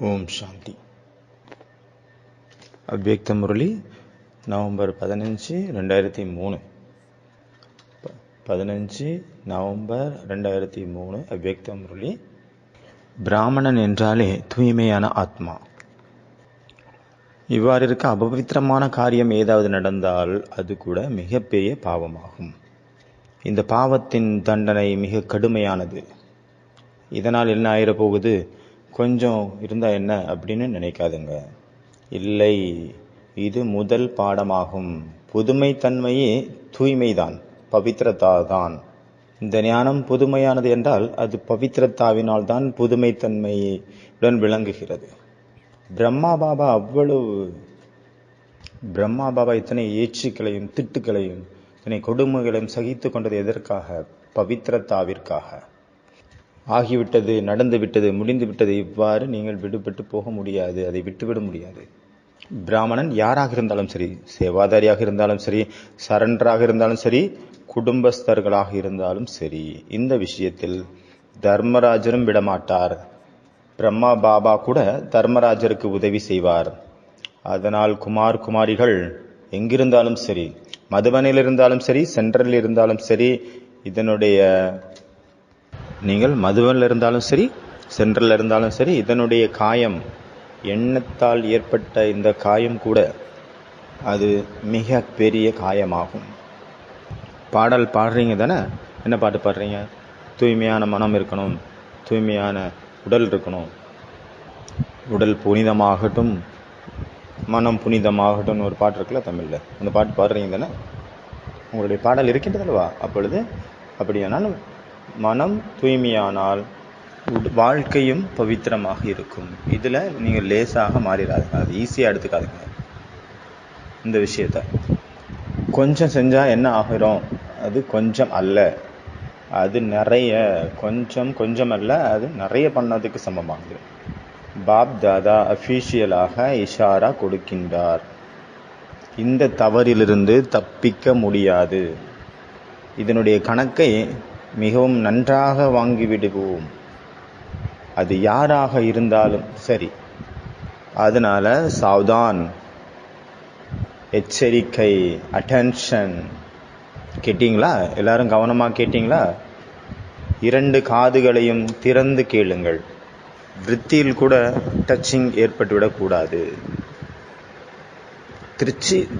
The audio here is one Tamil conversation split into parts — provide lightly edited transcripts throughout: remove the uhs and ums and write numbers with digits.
ஓம் சாந்தி. அவ்யக்த முரளி நவம்பர் 15, 2003. 15 நவம்பர் 2003 அவ்யக்த முரளி. பிராமணன் என்றாலே தூய்மையான ஆத்மா. இவ்வாறு இருக்க அபவித்திரமான காரியம் ஏதாவது நடந்தால் அது கூட மிகப்பெரிய பாவமாகும். இந்த பாவத்தின் தண்டனை மிக கடுமையானது. இதனால் என்ன ஆயிரப்போகுது, கொஞ்சம் இருந்தா என்ன அப்படின்னு நினைக்காதுங்க. இல்லை, இது முதல் பாடமாகும். புதுமைத்தன்மையே தூய்மைதான், பவித்ரதா தான். இந்த ஞானம் புதுமையானது என்றால் அது பவித்ரதாவினால் தான் புதுமைத்தன்மையுடன் விளங்குகிறது. பிரம்மா பாபா இத்தனை ஏச்சுக்களையும் திட்டுக்களையும் இத்தனை கொடுமைகளையும் சகித்து கொண்டது எதற்காக? பவித்ரதாவிற்காக. ஆகிவிட்டது, நடந்து விட்டது, முடிந்து விட்டது. இவ்வாறு நீங்கள் விடுபட்டு போக முடியாது, அதை விட்டுவிட முடியாது. பிராமணன் யாராக இருந்தாலும் சரி, சேவாதாரியாக இருந்தாலும் சரி, சரண்டராக இருந்தாலும் சரி, குடும்பஸ்தர்களாக இருந்தாலும் சரி, இந்த விஷயத்தில் தர்மராஜரும் விடமாட்டார். பிரம்மா பாபா கூட தர்மராஜருக்கு உதவி செய்வார். அதனால் குமாரிகள் எங்கிருந்தாலும் சரி, மதுபனில் இருந்தாலும் சரி, சென்ட்ரலில் இருந்தாலும் சரி, நீங்கள் மதுவனில் இருந்தாலும் சரி, சென்ட்ரலில் இருந்தாலும் சரி, இதனுடைய காயம், எண்ணத்தால் ஏற்பட்ட இந்த காயம் கூட அது மிக பெரிய காயமாகும். பாடல் பாடுறீங்க தானே? என்ன பாட்டு பாடுறீங்க? தூய்மையான மனம் இருக்கணும், தூய்மையான உடல் இருக்கணும், உடல் புனிதமாகட்டும், மனம் புனிதமாகட்டும் ஒரு பாட்டு இருக்குல்ல தமிழ்ல, அந்த பாட்டு பாடுறீங்க தானே? உங்களுடைய பாடல் இருக்கின்றதல்வா? அப்பொழுது அப்படியானால் மனம் தூய்மையானால் வாழ்க்கையும் பவித்திரமாக இருக்கும். இதுல நீங்க லேசாக மாறிடாதுங்க, அது ஈஸியா எடுத்துக்காதுங்க. இந்த விஷயத்த கொஞ்சம் செஞ்சா என்ன ஆகிறோம்? அது கொஞ்சம் அல்ல, அது நிறைய. கொஞ்சம் அல்ல, அது நிறைய பண்ணதுக்கு சமமாகுது. பாப் தாதா அபிஷியலாக இஷாரா கொடுக்கின்றார். இந்த தவறிலிருந்து தப்பிக்க முடியாது. இதனுடைய கணக்கை மிகவும் நன்றாக வாங்கிவிடுவோம், அது யாராக இருந்தாலும் சரி. அதனால சாவ்தான், எச்சரிக்கை, அட்டென்ஷன். கேட்டீங்களா? எல்லாரும் கவனமா கேட்டீங்களா? 2 காதுகளையும் திறந்து கேளுங்கள். விருத்தியில் கூட டச்சிங் ஏற்பட்டுவிடக் கூடாது.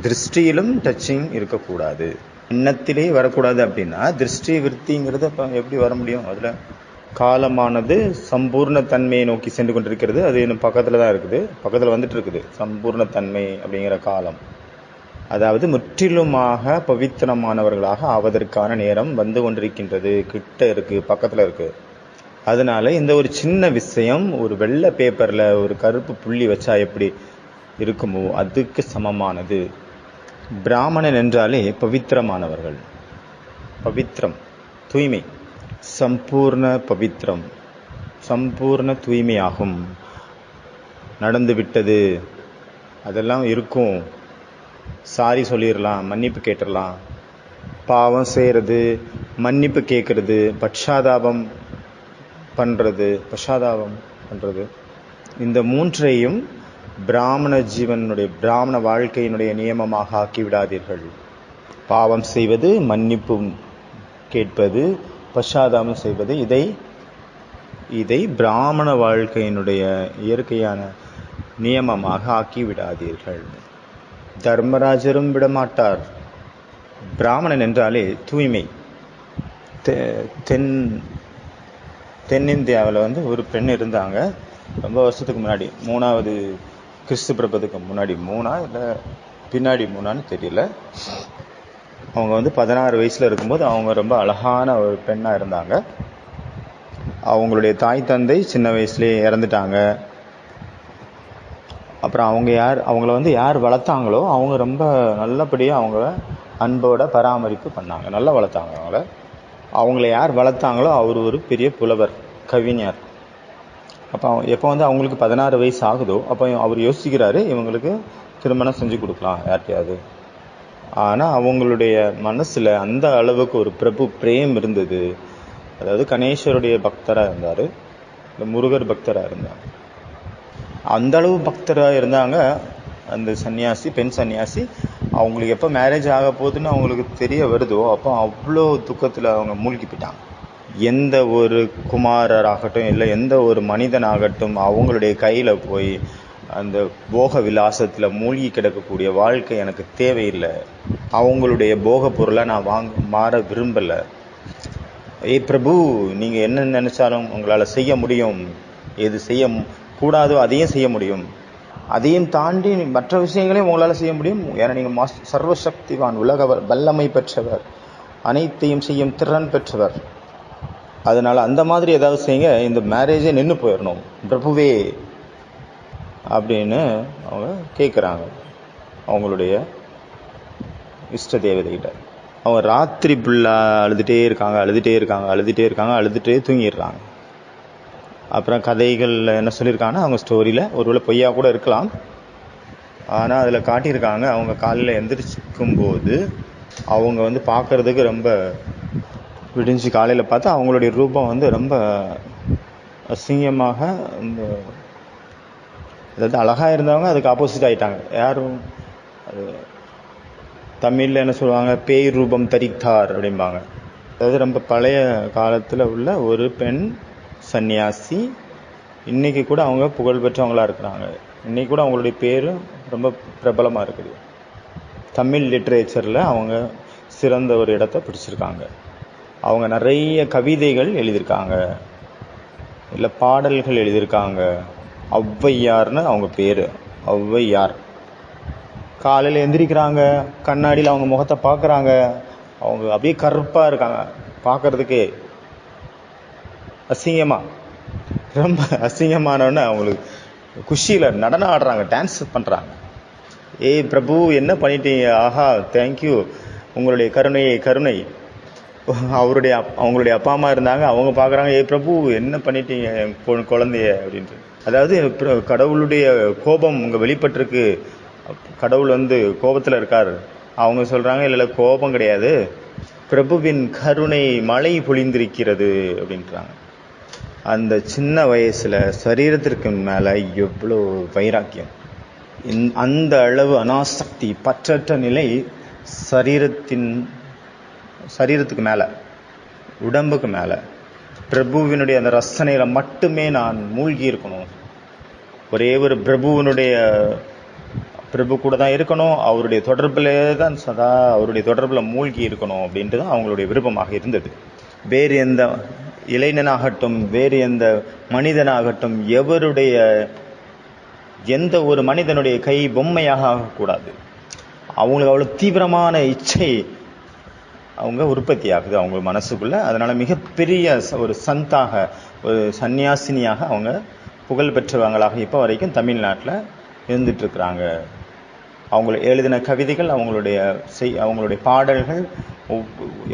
திருஷ்டியிலும் டச்சிங் இருக்கக்கூடாது. எண்ணத்திலே வரக்கூடாது. அப்படின்னா திருஷ்டி விருத்திங்கிறது எப்படி வர முடியும்? அதுல காலமானது சம்பூர்ண தன்மையை நோக்கி சென்று கொண்டிருக்கிறது. அது இன்னும் பக்கத்துல தான் இருக்குது, பக்கத்துல வந்துட்டு இருக்குது. சம்பூர்ண தன்மை அப்படிங்கிற காலம், அதாவது முற்றிலுமாக பவித்திரமானவர்களாக ஆவதற்கான நேரம் வந்து கொண்டிருக்கின்றது. கிட்ட இருக்கு, பக்கத்துல இருக்கு. அதனால இந்த ஒரு சின்ன விஷயம், ஒரு வெள்ளை பேப்பர்ல ஒரு கருப்பு புள்ளி வச்சா எப்படி இருக்குமோ அதுக்கு சமமானது. பிராமணன் என்றாலே பவித்திரமானவர்கள். பவித்திரம், தூய்மை, சம்பூர்ண பவித்திரம், சம்பூர்ண தூய்மையாகும். நடந்து விட்டது, அதெல்லாம் இருக்கும். சாரி சொல்லிடலாம், மன்னிப்பு கேட்டுடலாம். பாவம் செய்யறது, மன்னிப்பு கேட்கறது, பச்சாதாபம் பண்றது, இந்த 3ஐயும் பிராமண ஜீவனுடைய, பிராமண வாழ்க்கையினுடைய நியமமாக ஆக்கிவிடாதீர்கள். பாவம் செய்வது, மன்னிப்பு கேட்பது, பச்சாதாபம் செய்வது, இதை பிராமண வாழ்க்கையினுடைய இயற்கையான நியமமாக ஆக்கிவிடாதீர்கள். தர்மராஜரும் விடமாட்டார். பிராமணன் என்றாலே தூய்மை. தென்னிந்தியாவில் ஒரு பெண் இருந்தாங்க, ரொம்ப வருஷத்துக்கு முன்னாடி, 3வது கிறிஸ்து பிறப்பதுக்கு முன்னாடி 3ஆ இல்லை பின்னாடி 3ஆன்னு தெரியல. அவங்க 16 வயசுல இருக்கும்போது அவங்க ரொம்ப அழகான ஒரு பெண்ணா இருந்தாங்க. அவங்களுடைய தாய் தந்தை சின்ன வயசுலேயே இறந்துட்டாங்க. அப்புறம் அவங்கள யார் வளர்த்தாங்களோ அவங்க ரொம்ப நல்லபடியாக அவங்கள அன்போட பராமரிப்பு பண்ணாங்க, நல்லா வளர்த்தாங்க அவங்கள யார் வளர்த்தாங்களோ அவர் ஒரு பெரிய புலவர், கவிஞர். அப்போ எப்போ அவங்களுக்கு 16 வயசு ஆகுதோ அப்போ அவர் யோசிக்கிறாரு, இவங்களுக்கு திருமணம் செஞ்சு கொடுக்கலாம் யார்கிட்டையாவது. ஆனால் அவங்களுடைய மனசில் அந்த அளவுக்கு ஒரு பிரபு பிரேம் இருந்தது. அதாவது கணேசருடைய பக்தராக இருந்தார், முருகர் பக்தராக இருந்தார். அந்த அளவு பக்தராக இருந்தாங்க அந்த சன்னியாசி, பெண் சன்னியாசி. அவங்களுக்கு எப்போ மேரேஜ் ஆக போகுதுன்னு அவங்களுக்கு தெரிய வருதோ அப்போ அவ்வளோ துக்கத்தில் அவங்க மூழ்கி போயிட்டாங்க. எந்த ஒரு குமாரராகட்டும் இல்லை எந்த ஒரு மனிதனாகட்டும் அவங்களுடைய கையில் போய் அந்த போக விலாசத்தில் மூழ்கி கிடக்கக்கூடிய வாழ்க்கை எனக்கு தேவையில்லை, அவங்களுடைய போக பொருளை நான் மாற விரும்பலை. பிரபு, நீங்கள் என்ன நினைச்சாலும் உங்களால் செய்ய முடியும், எது செய்ய கூடாதோ அதையும் செய்ய முடியும், அதையும் தாண்டி மற்ற விஷயங்களையும் உங்களால் செய்ய முடியும். ஏன்னா நீங்கள் சர்வசக்திவான், உலக வல்லமை பெற்றவர், அனைத்தையும் செய்யும் திறன் பெற்றவர். அதனால் அந்த மாதிரி ஏதாவது செய்யுங்க, இந்த மேரேஜே நின்று போயிடணும் பிரபுவே அப்படின்னு அவங்க கேட்குறாங்க அவங்களுடைய இஷ்ட தேவதைகிட்ட. அவங்க ராத்திரி ஃபுல்லாக அழுதுகிட்டே இருக்காங்க, தூங்கிடுறாங்க. அப்புறம் கதைகளில் என்ன சொல்லியிருக்காங்கன்னா, அவங்க ஸ்டோரியில் ஒருவேளை பொய்யா கூட இருக்கலாம், ஆனால் அதில் காட்டியிருக்காங்க அவங்க காலையில் எந்திரிக்கும்போது அவங்க பார்க்குறதுக்கு ரொம்ப விடிஞ்சு காலையில் பார்த்தா அவங்களுடைய ரூபம் ரொம்ப அசிங்கமாக அதாவது அழகாக இருந்தவங்க அதுக்கு ஆப்போசிட் ஆகிட்டாங்க. யாரும் அது தமிழில் என்ன சொல்லுவாங்க, பேய் ரூபம் தரித்தார் அப்படிம்பாங்க. அதாவது ரொம்ப பழைய காலத்தில் உள்ள ஒரு பெண் சன்னியாசி. இன்றைக்கி கூட அவங்க புகழ்பெற்றவங்களாக இருக்கிறாங்க. இன்றைக்கி கூட அவங்களுடைய பேர் ரொம்ப பிரபலமாக இருக்குது. தமிழ் லிட்ரேச்சரில் அவங்க சிறந்த ஒரு இடத்தை பிடிச்சிருக்காங்க. அவங்க நிறைய கவிதைகள் எழுதியிருக்காங்க, இல்லை பாடல்கள் எழுதியிருக்காங்க. ஔவையார்னு அவங்க பேர், ஔவையார். காலையில் எந்திரிக்கிறாங்க, கண்ணாடியில் அவங்க முகத்தை பார்க்குறாங்க, அவங்க அப்படியே கருப்பாக இருக்காங்க, பார்க்குறதுக்கே அசிங்கமாக, ரொம்ப அசிங்கமானோன்னு அவங்களுக்கு குஷியில் நடனம் ஆடுறாங்க, டான்ஸ் பண்ணுறாங்க. பிரபு என்ன பண்ணிட்டீங்க, ஆஹா தேங்க்யூ, உங்களுடைய கருணை. அவங்களுடைய அப்பா அம்மா இருந்தாங்க, அவங்க பார்க்குறாங்க, பிரபு என்ன பண்ணிட்டீங்க குழந்தைய அப்படின்ட்டு. அதாவது கடவுளுடைய கோபம் உங்கள் வெளிப்பட்டிருக்கு, கடவுள் கோபத்தில் இருக்கார். அவங்க சொல்கிறாங்க, இல்லை கோபம் கிடையாது, பிரபுவின் கருணை மழை பொழிந்திருக்கிறது அப்படின்றாங்க. அந்த சின்ன வயசில் சரீரத்திற்கு மேலே எவ்வளோ வைராக்கியம், அந்த அளவு அனாசக்தி, பற்றற்ற நிலை சரீரத்துக்கு மேலே, உடம்புக்கு மேலே பிரபுவினுடைய அந்த ரசனையில் மட்டுமே நான் மூழ்கி இருக்கணும். ஒரே ஒரு பிரபு கூட தான் இருக்கணும், அவருடைய தொடர்பிலே தான் சதா அவருடைய தொடர்பில் மூழ்கி இருக்கணும் அப்படின்ட்டு தான் அவங்களுடைய விருப்பமாக இருந்தது. வேறு எந்த இளைஞனாகட்டும், வேறு எந்த மனிதனாகட்டும், எந்த ஒரு மனிதனுடைய கை பொம்மையாக ஆகக்கூடாது. அவங்களுக்கு அவ்வளோ தீவிரமான இச்சை அவங்க உற்பத்தி ஆகுது அவங்க மனசுக்குள்ள. அதனால மிகப்பெரிய ஒரு சந்தாக, ஒரு சன்னியாசினியாக அவங்க புகழ் பெற்றவங்களாக இப்போ வரைக்கும் தமிழ்நாட்டில் இருந்துட்டு இருக்கிறாங்க. அவங்க எழுதின கவிதைகள், அவங்களுடைய பாடல்கள்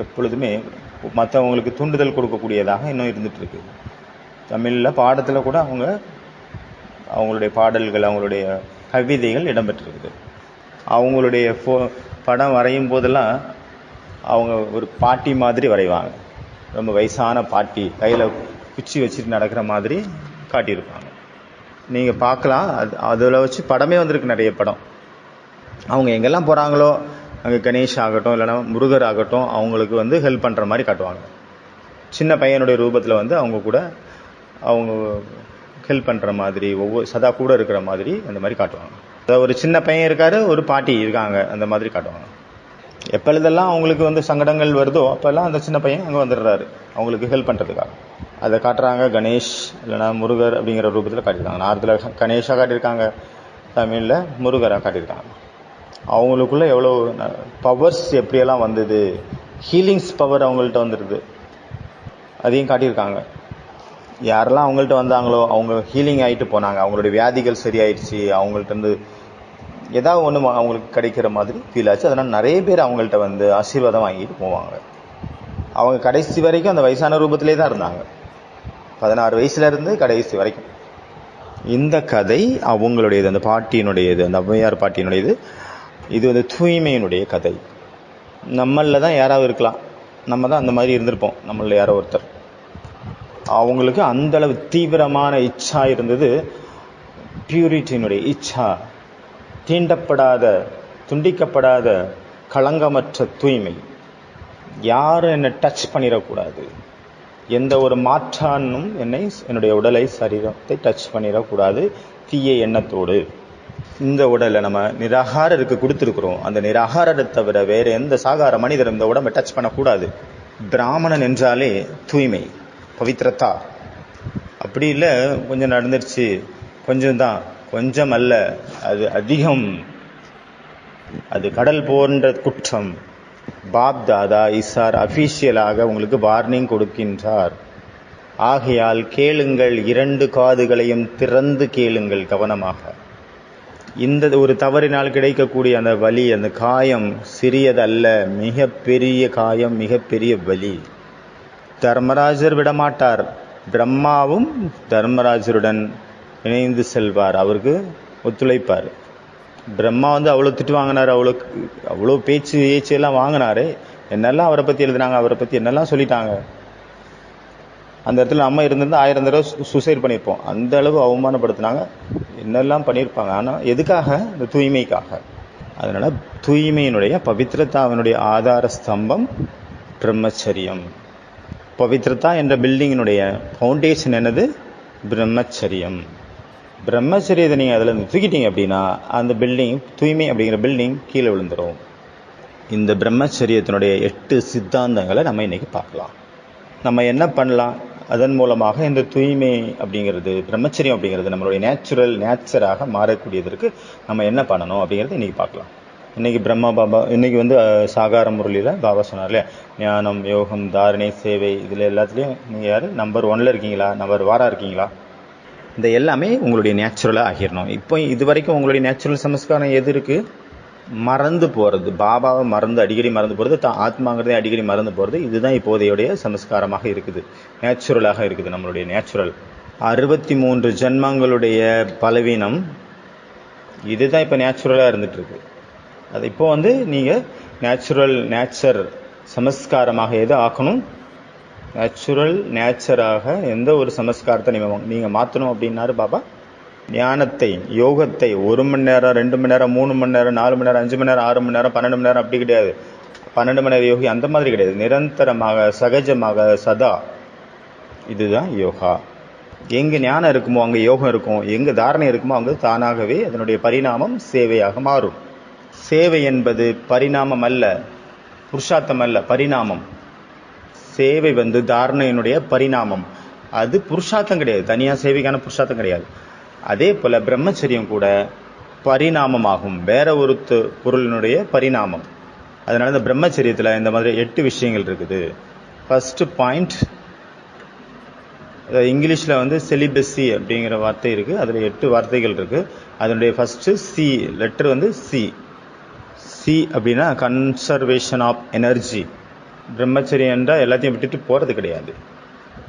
எப்பொழுதுமே மற்றவங்களுக்கு தூண்டுதல் கொடுக்கக்கூடியதாக இன்னும் இருந்துட்டு இருக்கு. தமிழில் பாடத்தில் கூட அவங்களுடைய பாடல்கள், அவங்களுடைய கவிதைகள் இடம்பெற்றிருக்குது. அவங்களுடைய படம் வரையும் போதெல்லாம் அவங்க ஒரு பாட்டி மாதிரி வரைவாங்க, ரொம்ப வயசான பாட்டி, கையில் குச்சி வச்சுட்டு நடக்கிற மாதிரி காட்டியிருப்பாங்க. நீங்கள் பார்க்கலாம், அதில் வச்சு படமே வந்திருக்கு, நிறைய படம். அவங்க எங்கெல்லாம் போகிறாங்களோ அங்கே கணேஷ் ஆகட்டும், இல்லைனா முருகர் ஆகட்டும், அவங்களுக்கு ஹெல்ப் பண்ணுற மாதிரி காட்டுவாங்க. சின்ன பையனுடைய ரூபத்தில் அவங்க கூட அவங்க ஹெல்ப் பண்ணுற மாதிரி, சதா கூட இருக்கிற மாதிரி அந்த மாதிரி காட்டுவாங்க. அதாவது ஒரு சின்ன பையன் இருக்காரு, ஒரு பாட்டி இருக்காங்க, அந்த மாதிரி காட்டுவாங்க. எப்பொழுதெல்லாம் அவங்களுக்கு சங்கடங்கள் வருதோ அப்போல்லாம் அந்த சின்ன பையன் அங்கே வந்துடுறாரு அவங்களுக்கு ஹெல்ப் பண்ணுறதுக்காக. அதை காட்டுறாங்க. கணேஷ் இல்லைனா முருகர் அப்படிங்கிற ரூபத்தில் காட்டியிருக்காங்க. நார்த்தில் கணேஷாக காட்டியிருக்காங்க, தமிழில் முருகராக காட்டியிருக்காங்க. அவங்களுக்குள்ள எவ்வளோ பவர்ஸ் எப்படியெல்லாம் வந்தது, ஹீலிங்ஸ் பவர் அவங்கள்ட்ட வந்துடுது, அதையும் காட்டியிருக்காங்க. யாரெல்லாம் அவங்கள்ட்ட வந்தாங்களோ அவங்க ஹீலிங் ஆகிட்டு போனாங்க, அவங்களுடைய வியாதிகள் சரியாயிடுச்சு, அவங்கள்ட்ட ஏதாவது ஒன்று அவங்களுக்கு கிடைக்கிற மாதிரி ஃபீல் ஆச்சு. அதனால் நிறைய பேர் அவங்கள்ட்ட ஆசீர்வாதம் வாங்கிட்டு போவாங்க. அவங்க கடைசி வரைக்கும் அந்த வயசான ரூபத்திலே தான் இருந்தாங்க, 16 வயசுலேருந்து கடைசி வரைக்கும். இந்த கதை அவங்களுடையது, அந்த பாட்டியினுடையது, அந்த ஔவையார் பாட்டியினுடையது. இது தூய்மையினுடைய கதை. நம்மளில் தான் யாராவது இருக்கலாம், நம்ம தான் அந்த மாதிரி இருந்திருப்போம், நம்மளில் யாரோ ஒருத்தர். அவங்களுக்கு அந்தளவு தீவிரமான இச்சா இருந்தது. பியூரிட்டியினுடைய இச்சா, தீண்டப்படாத, துண்டிக்கப்படாத, களங்கமற்ற தூய்மை. யாரும் என்னை டச் பண்ணிடக்கூடாது. எந்த ஒரு மாற்றானும் என்னுடைய உடலை, சரீரத்தை டச் பண்ணிடக்கூடாது தீய எண்ணத்தோடு. இந்த உடலை நம்ம நிராகாரருக்கு கொடுத்துருக்குறோம். அந்த நிராகாரத்தை தவிர வேற எந்த சாகார மனிதரும் இந்த உடம்பை டச் பண்ணக்கூடாது. பிராமணன் என்றாலே தூய்மை, பவித்ரதா. அப்படி இல்லை கொஞ்சம் நடந்துருச்சு, கொஞ்சம்தான், கொஞ்சம் அல்ல, அது அதிகம், அது கடல் போன்ற குற்றம். பாப் தாதா இசார் அபிஷியலாக உங்களுக்கு வார்னிங் கொடுக்கின்றார். ஆகையால் கேளுங்கள், 2 காதுகளையும் திறந்து கேளுங்கள் கவனமாக. இந்த ஒரு தவறினால் கிடைக்கக்கூடிய அந்த வலி, அந்த காயம் சிறியதல்ல, மிகப்பெரிய காயம், மிகப்பெரிய வலி. தர்மராஜர் விடமாட்டார். பிரம்மாவும் தர்மராஜருடன் இணைந்து செல்வார், அவருக்கு ஒத்துழைப்பார். பிரம்மா அவ்வளோ திட்டு வாங்கினார், அவ்வளோ பேச்சு எல்லாம் வாங்கினாரு. என்னெல்லாம் அவரை பற்றி எழுதினாங்க, அவரை பற்றி என்னெல்லாம் சொல்லிட்டாங்க. அந்த இடத்துல நம்ம இருந்திருந்தா 1000 தடவை சூசைட் பண்ணியிருப்போம். அந்த அளவு அவமானப்படுத்தினாங்க, என்னெல்லாம் பண்ணியிருப்பாங்க. ஆனால் எதுக்காக? இந்த தூய்மைக்காக. அதனால தூய்மையினுடைய பவித்ரதாவினுடைய ஆதார ஸ்தம்பம் பிரம்மச்சரியம். பவித்ரதா என்ற பில்டிங்கினுடைய ஃபவுண்டேஷன் என்னது? பிரம்மச்சரியம். பிரம்மச்சரியத்தை நீங்கள் அதில் தூக்கிட்டீங்க அப்படின்னா அந்த பில்டிங், தூய்மை அப்படிங்கிற பில்டிங் கீழே விழுந்துடும். இந்த பிரம்மச்சரியத்தினுடைய 8 சித்தாந்தங்களை நம்ம இன்னைக்கு பார்க்கலாம். நம்ம என்ன பண்ணலாம்? அதன் மூலமாக இந்த தூய்மை அப்படிங்கிறது, பிரம்மச்சரியம் அப்படிங்கிறது நம்மளுடைய நேச்சராக மாறக்கூடியதற்கு நம்ம என்ன பண்ணணும் அப்படிங்கிறது இன்னைக்கு பார்க்கலாம். இன்னைக்கு இன்னைக்கு சாகார முரளியில் பாபா சொன்னார் இல்லையா, ஞானம், யோகம், தாரணை, சேவை, இதில் எல்லாத்துலேயும் நீங்கள் யார் நம்பர் 1 இருக்கீங்களா, நம்பர் 4 இருக்கீங்களா? இந்த எல்லாமே உங்களுடைய நேச்சுரலாக ஆகிடணும். இப்போ இது வரைக்கும் உங்களுடைய நேச்சுரல் சமஸ்காரம் எது இருக்குது? மறந்து போகிறது, பாபாவை அடிக்கடி மறந்து போகிறது, ஆத்மாங்கிறதே அடிக்கடி மறந்து போகிறது. இதுதான் இப்போதையுடைய சமஸ்காரமாக இருக்குது, நேச்சுரலாக இருக்குது. நம்மளுடைய நேச்சுரல் 63 ஜென்மங்களுடைய பலவீனம் இதுதான் இப்போ நேச்சுரலாக இருந்துட்டு இருக்கு. அது இப்போ நீங்கள் நேச்சர் சமஸ்காரமாக எதை ஆக்கணும்? நேச்சராக எந்த ஒரு சமஸ்காரத்தை நீங்கள் மாற்றணும் அப்படின்னாரு பாபா. ஞானத்தை, யோகத்தை 1 மணி நேரம், 2 மணி நேரம், 3 மணி நேரம், 4 மணி நேரம், 5 மணி நேரம், 6 மணி நேரம், 12 மணி நேரம் அப்படி கிடையாது. 12 மணி நேரம் யோகி அந்த மாதிரி கிடையாது. நிரந்தரமாக, சகஜமாக, சதா. இதுதான் யோகா. எங்கே ஞானம் இருக்குமோ அங்கே யோகம் இருக்கும், எங்கே தாரணை இருக்குமோ அங்கே தானாகவே அதனுடைய பரிணாமம் சேவையாக மாறும். சேவை என்பது பரிணாமம் அல்ல, புருஷார்த்தம் அல்ல, பரிணாமம். சேவை தாரணையினுடைய பரிணாமம், அது புருஷார்த்தம் கிடையாது. தனியாக சேவைக்கான புருஷார்த்தம் கிடையாது. அதே போல பிரம்மச்சரியம் கூட பரிணாமமாகும், வேற ஒரு பொருளினுடைய பரிணாமம். அதனால இந்த பிரம்மச்சரியத்தில் இந்த மாதிரி 8 விஷயங்கள் இருக்குது. ஃபர்ஸ்ட் பாயிண்ட், இங்கிலீஷில் செலிபஸி அப்படிங்கிற வார்த்தை இருக்கு, அதில் 8 வார்த்தைகள் இருக்கு. அதனுடைய ஃபர்ஸ்ட் சி லெட்டர் சி அப்படின்னா கன்சர்வேஷன் ஆஃப் எனர்ஜி. பிரம்மச்சரியம் என்றால் எல்லாத்தையும் விட்டுட்டு போகிறது கிடையாது.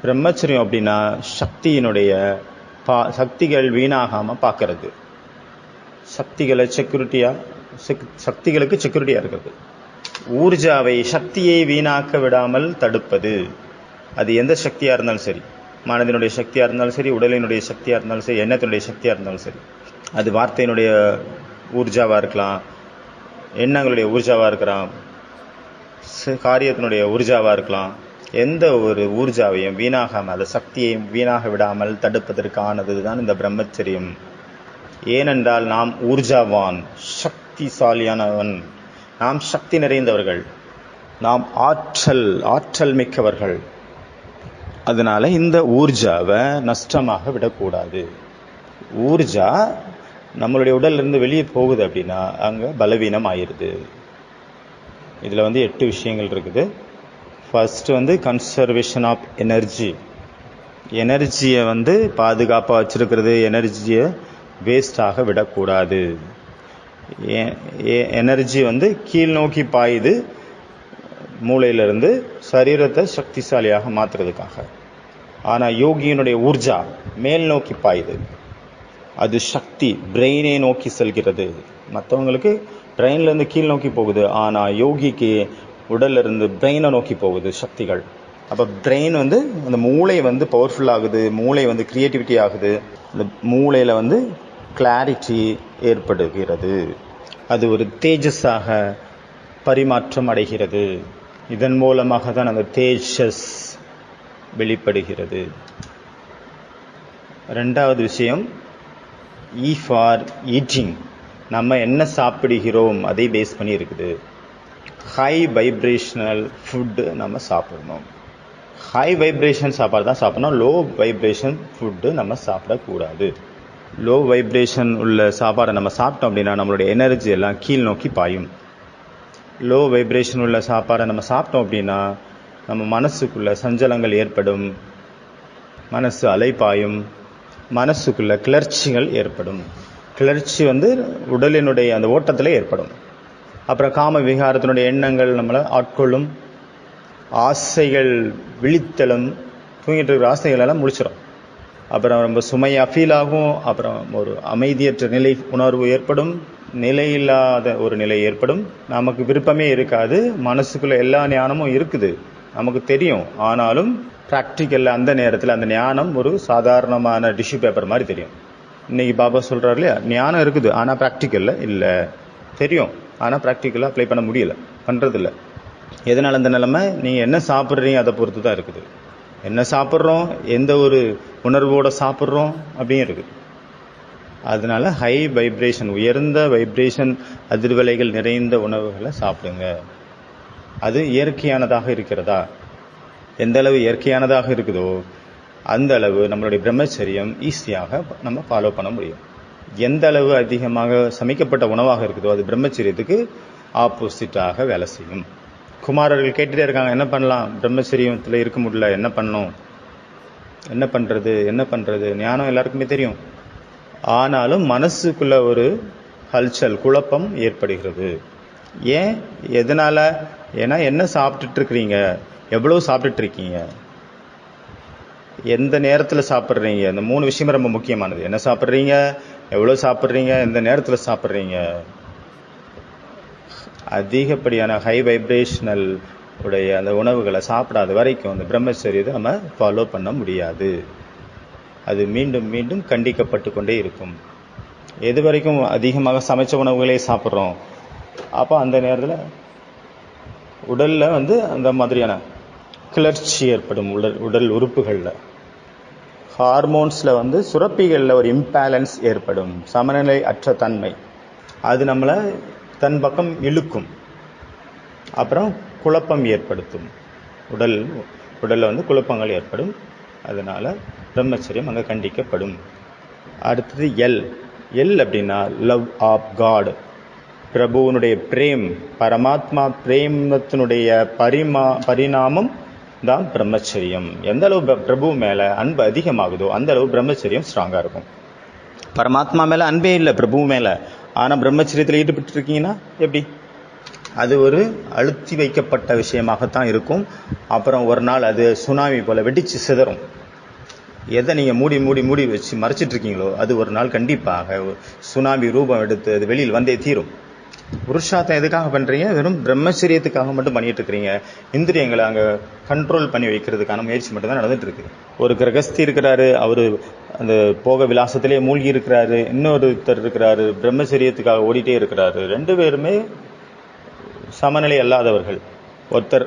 பிரம்மச்சரியம் அப்படின்னா சக்திகள் வீணாகாமல் பார்க்கறது, சக்திகளுக்கு செக்யூரிட்டியாக இருக்கிறது. ஊர்ஜாவை, சக்தியை வீணாக்க விடாமல் தடுப்பது. அது எந்த சக்தியாக இருந்தாலும் சரி, மனதினுடைய சக்தியாக இருந்தாலும் சரி, உடலினுடைய சக்தியாக இருந்தாலும் சரி, எண்ணத்தினுடைய சக்தியாக இருந்தாலும் சரி, அது வார்த்தையினுடைய ஊர்ஜாவாக இருக்கலாம், எண்ணங்களுடைய ஊர்ஜாவாக இருக்கலாம், காரியத்தினுடைய ஊர்ஜாவாக இருக்கலாம். எந்த ஒரு ஊர்ஜாவையும் வீணாகாமல், அந்த சக்தியையும் வீணாக விடாமல் தடுப்பதற்கானது தான் இந்த பிரம்மச்சரியம். ஏனென்றால் நாம் ஊர்ஜாவான், சக்திசாலியானவன், நாம் சக்தி நிறைந்தவர்கள், நாம் ஆற்றல் மிக்கவர்கள். அதனால இந்த ஊர்ஜாவை நஷ்டமாக விடக்கூடாது. ஊர்ஜா நம்மளுடைய உடல்லிருந்து வெளியே போகுது அப்படின்னா அங்கே பலவீனம் ஆயிடுது. இதில் 8 விஷயங்கள் இருக்குது. ஃபர்ஸ்ட் கன்சர்வேஷன் ஆஃப் எனர்ஜியை பாதுகாப்பாக வச்சிருக்கிறது, எனர்ஜியை வேஸ்டாக விடக்கூடாது. எனர்ஜி கீழ் நோக்கி பாயுது, மூளையிலிருந்து சரீரத்தை சக்திசாலியாக மாற்றுறதுக்காக. ஆனால் யோகியினுடைய ஊர்ஜா மேல் நோக்கி பாயுது, அது சக்தி பிரெயினை நோக்கி செல்கிறது. மற்றவங்களுக்கு பிரெயின்லேருந்து கீழ் நோக்கி போகுது, ஆனால் யோகிக்கு உடல்ல இருந்து பிரெயினை நோக்கி போகுது சக்திகள். அப்போ பிரெயின் அந்த மூளை பவர்ஃபுல் ஆகுது, மூளை கிரியேட்டிவிட்டி ஆகுது. அந்த மூளையில் கிளாரிட்டி ஏற்படுகிறது. அது ஒரு தேஜஸாக பரிமாற்றம் அடைகிறது. இதன் மூலமாக தான் அந்த தேஜஸ் வெளிப்படுகிறது. ரெண்டாவது விஷயம், ஃபார் ஈட்டிங். நம்ம என்ன சாப்பிடுகிறோம் அதை பேஸ் பண்ணி இருக்குது. ஹை வைப்ரேஷனல் ஃபுட்டு நம்ம சாப்பிடணும். ஹை வைப்ரேஷன் சாப்பாடு தான் சாப்பிடணும். லோ வைப்ரேஷன் ஃபுட்டு நம்ம சாப்பிடக்கூடாது. லோ வைப்ரேஷன் உள்ள சாப்பாடை நம்ம சாப்பிட்டோம் அப்படின்னா நம்மளுடைய எனர்ஜி எல்லாம் கீழ் நோக்கி பாயும். லோ வைப்ரேஷன் உள்ள சாப்பாடை நம்ம சாப்பிட்டோம் அப்படின்னா நம்ம மனசுக்குள்ள சஞ்சலங்கள் ஏற்படும், மனசு அலைப்பாயும், மனசுக்குள்ள கிளர்ச்சிகள் ஏற்படும். கிளர்ச்சி உடலினுடைய அந்த ஓட்டத்தில் ஏற்படும். அப்புறம் காம விகாரத்தினுடைய எண்ணங்கள் நம்மளை ஆட்கொள்ளும். ஆசைகள் விழித்தலும், தூங்கிட்டு இருக்கிற ஆசைகள் எல்லாம் முடிச்சிடும். அப்புறம் ரொம்ப சுமையாக ஃபீல் ஆகும். அப்புறம் ஒரு அமைதியற்ற நிலை உணர்வு ஏற்படும், நிலையில்லாத ஒரு நிலை ஏற்படும். நமக்கு விருப்பமே இருக்காது. மனசுக்குள்ள எல்லா ஞானமும் இருக்குது, நமக்கு தெரியும். ஆனாலும் ப்ராக்டிக்கலில் அந்த நேரத்தில் அந்த ஞானம் ஒரு சாதாரணமான டிஷ்யூ பேப்பர் மாதிரி தெரியும். இன்னைக்கு பாபா சொல்கிறார் இல்லையா, ஞானம் இருக்குது ஆனால் ப்ராக்டிக்கலில் இல்லை. தெரியும் ஆனால் ப்ராக்டிக்கலாக அப்ளை பண்ண முடியல, பண்ணுறதில்ல. எதனால் அந்த நிலைமை? நீங்கள் என்ன சாப்பிட்றீங்க அதை பொறுத்து தான் இருக்குது. என்ன சாப்பிட்றோம், எந்த ஒரு உணர்வோடு சாப்பிட்றோம் அப்படின்னு இருக்குது. அதனால ஹை வைப்ரேஷன், உயர்ந்த வைப்ரேஷன் அதிர்வலைகள் நிறைந்த உணவுகளை சாப்பிடுங்க. அது இயற்கையானதாக இருக்கிறதா? எந்த அளவு இயற்கையானதாக இருக்குதோ அந்த அளவு நம்மளுடைய பிரம்மச்சரியம் ஈஸியாக நம்ம ஃபாலோ பண்ண முடியும். எந்த அளவு அதிகமாக சமைக்கப்பட்ட உணவாக இருக்குதோ அது பிரம்மச்சரியத்துக்கு ஆப்போசிட்டாக வேலை செய்யும். குமாரர்கள் கேட்டுட்டே இருக்காங்க, என்ன பண்ணலாம், பிரம்மச்சரியத்தில் இருக்க முடியல, என்ன பண்ணணும், என்ன பண்ணுறது. ஞானம் எல்லாருக்குமே தெரியும். ஆனாலும் மனசுக்குள்ள ஒரு ஹல்சல், குழப்பம் ஏற்படுகிறது. ஏன், எதனால்? ஏன்னா என்ன சாப்பிட்டுட்டு இருக்கிறீங்க, எவ்வளவு சாப்பிட்டுட்டு இருக்கீங்க, எந்த நேரத்தில் சாப்பிட்றீங்க. இந்த 3 விஷயம் ரொம்ப முக்கியமானது. என்ன சாப்பிட்றீங்க, எவ்வளோ சாப்பிட்றீங்க, எந்த நேரத்தில் சாப்பிட்றீங்க. அதிகப்படியான ஹை வைப்ரேஷனல் உடைய அந்த உணவுகளை சாப்பிடாத வரைக்கும் அந்த பிரம்மச்சரியத்தை நம்ம ஃபாலோ பண்ண முடியாது. அது மீண்டும் மீண்டும் கண்டிக்கப்பட்டு கொண்டே இருக்கும். எது வரைக்கும் அதிகமாக சமைச்ச உணவுகளே சாப்பிட்றோம், அப்போ அந்த நேரத்தில் உடலில் அந்த மாதிரியான கிளர்ச்சி ஏற்படும். உடல் உறுப்புகளில், ஹார்மோன்ஸில் சுரப்பிகளில் ஒரு இம்பேலன்ஸ் ஏற்படும், சமநிலை அற்ற தன்மை. அது நம்மளை தன் பக்கம் இழுக்கும். அப்புறம் குழப்பம் ஏற்படுத்தும். உடலில் குழப்பங்கள் ஏற்படும். அதனால் பிரம்மச்சரியம் அங்கே கண்டிக்கப்படும். அடுத்தது எல் அப்படின்னா லவ் ஆஃப் காட். பிரபுவனுடைய பிரேம், பரமாத்மா பிரேமத்தினுடைய பரிணாமம் தான் பிரம்மச்சரியம். எந்த அளவு பிரபு மேலே அன்பு அதிகமாகுதோ அந்த அளவு பிரம்மச்சரியம் ஸ்ட்ராங்காக இருக்கும். பரமாத்மா மேலே அன்பே இல்லை, பிரபு மேலே. ஆனால் பிரம்மச்சரியத்தில் ஈடுபட்டு இருக்கீங்கன்னா எப்படி? அது ஒரு அழுத்தி வைக்கப்பட்ட விஷயமாகத்தான் இருக்கும். அப்புறம் ஒரு நாள் அது சுனாமி போல் வெடித்து சிதறும். எதை நீங்கள் மூடி வச்சு மறைச்சிட்டு இருக்கீங்களோ அது ஒரு நாள் கண்டிப்பாக சுனாமி ரூபம் எடுத்து அது வெளியில் வந்தே தீரும். புருஷார்த்தம் எதுக்காக பண்ணுறீங்க? வெறும் பிரம்மச்சரியத்துக்காக மட்டும் பண்ணிட்டு இருக்கிறீங்க. இந்திரியங்களை அங்கே கண்ட்ரோல் பண்ணி வைக்கிறதுக்கான முயற்சி மட்டும் தான் நடந்துட்டு இருக்கு. ஒரு கிரகஸ்தி இருக்கிறாரு, அவர் அந்த போக விலாசத்திலே மூழ்கி இருக்கிறாரு. இன்னொருத்தர் இருக்கிறாரு, பிரம்மச்சரியத்துக்காக ஓடிட்டே இருக்கிறாரு. 2 பேருமே சமநிலை அல்லாதவர்கள்.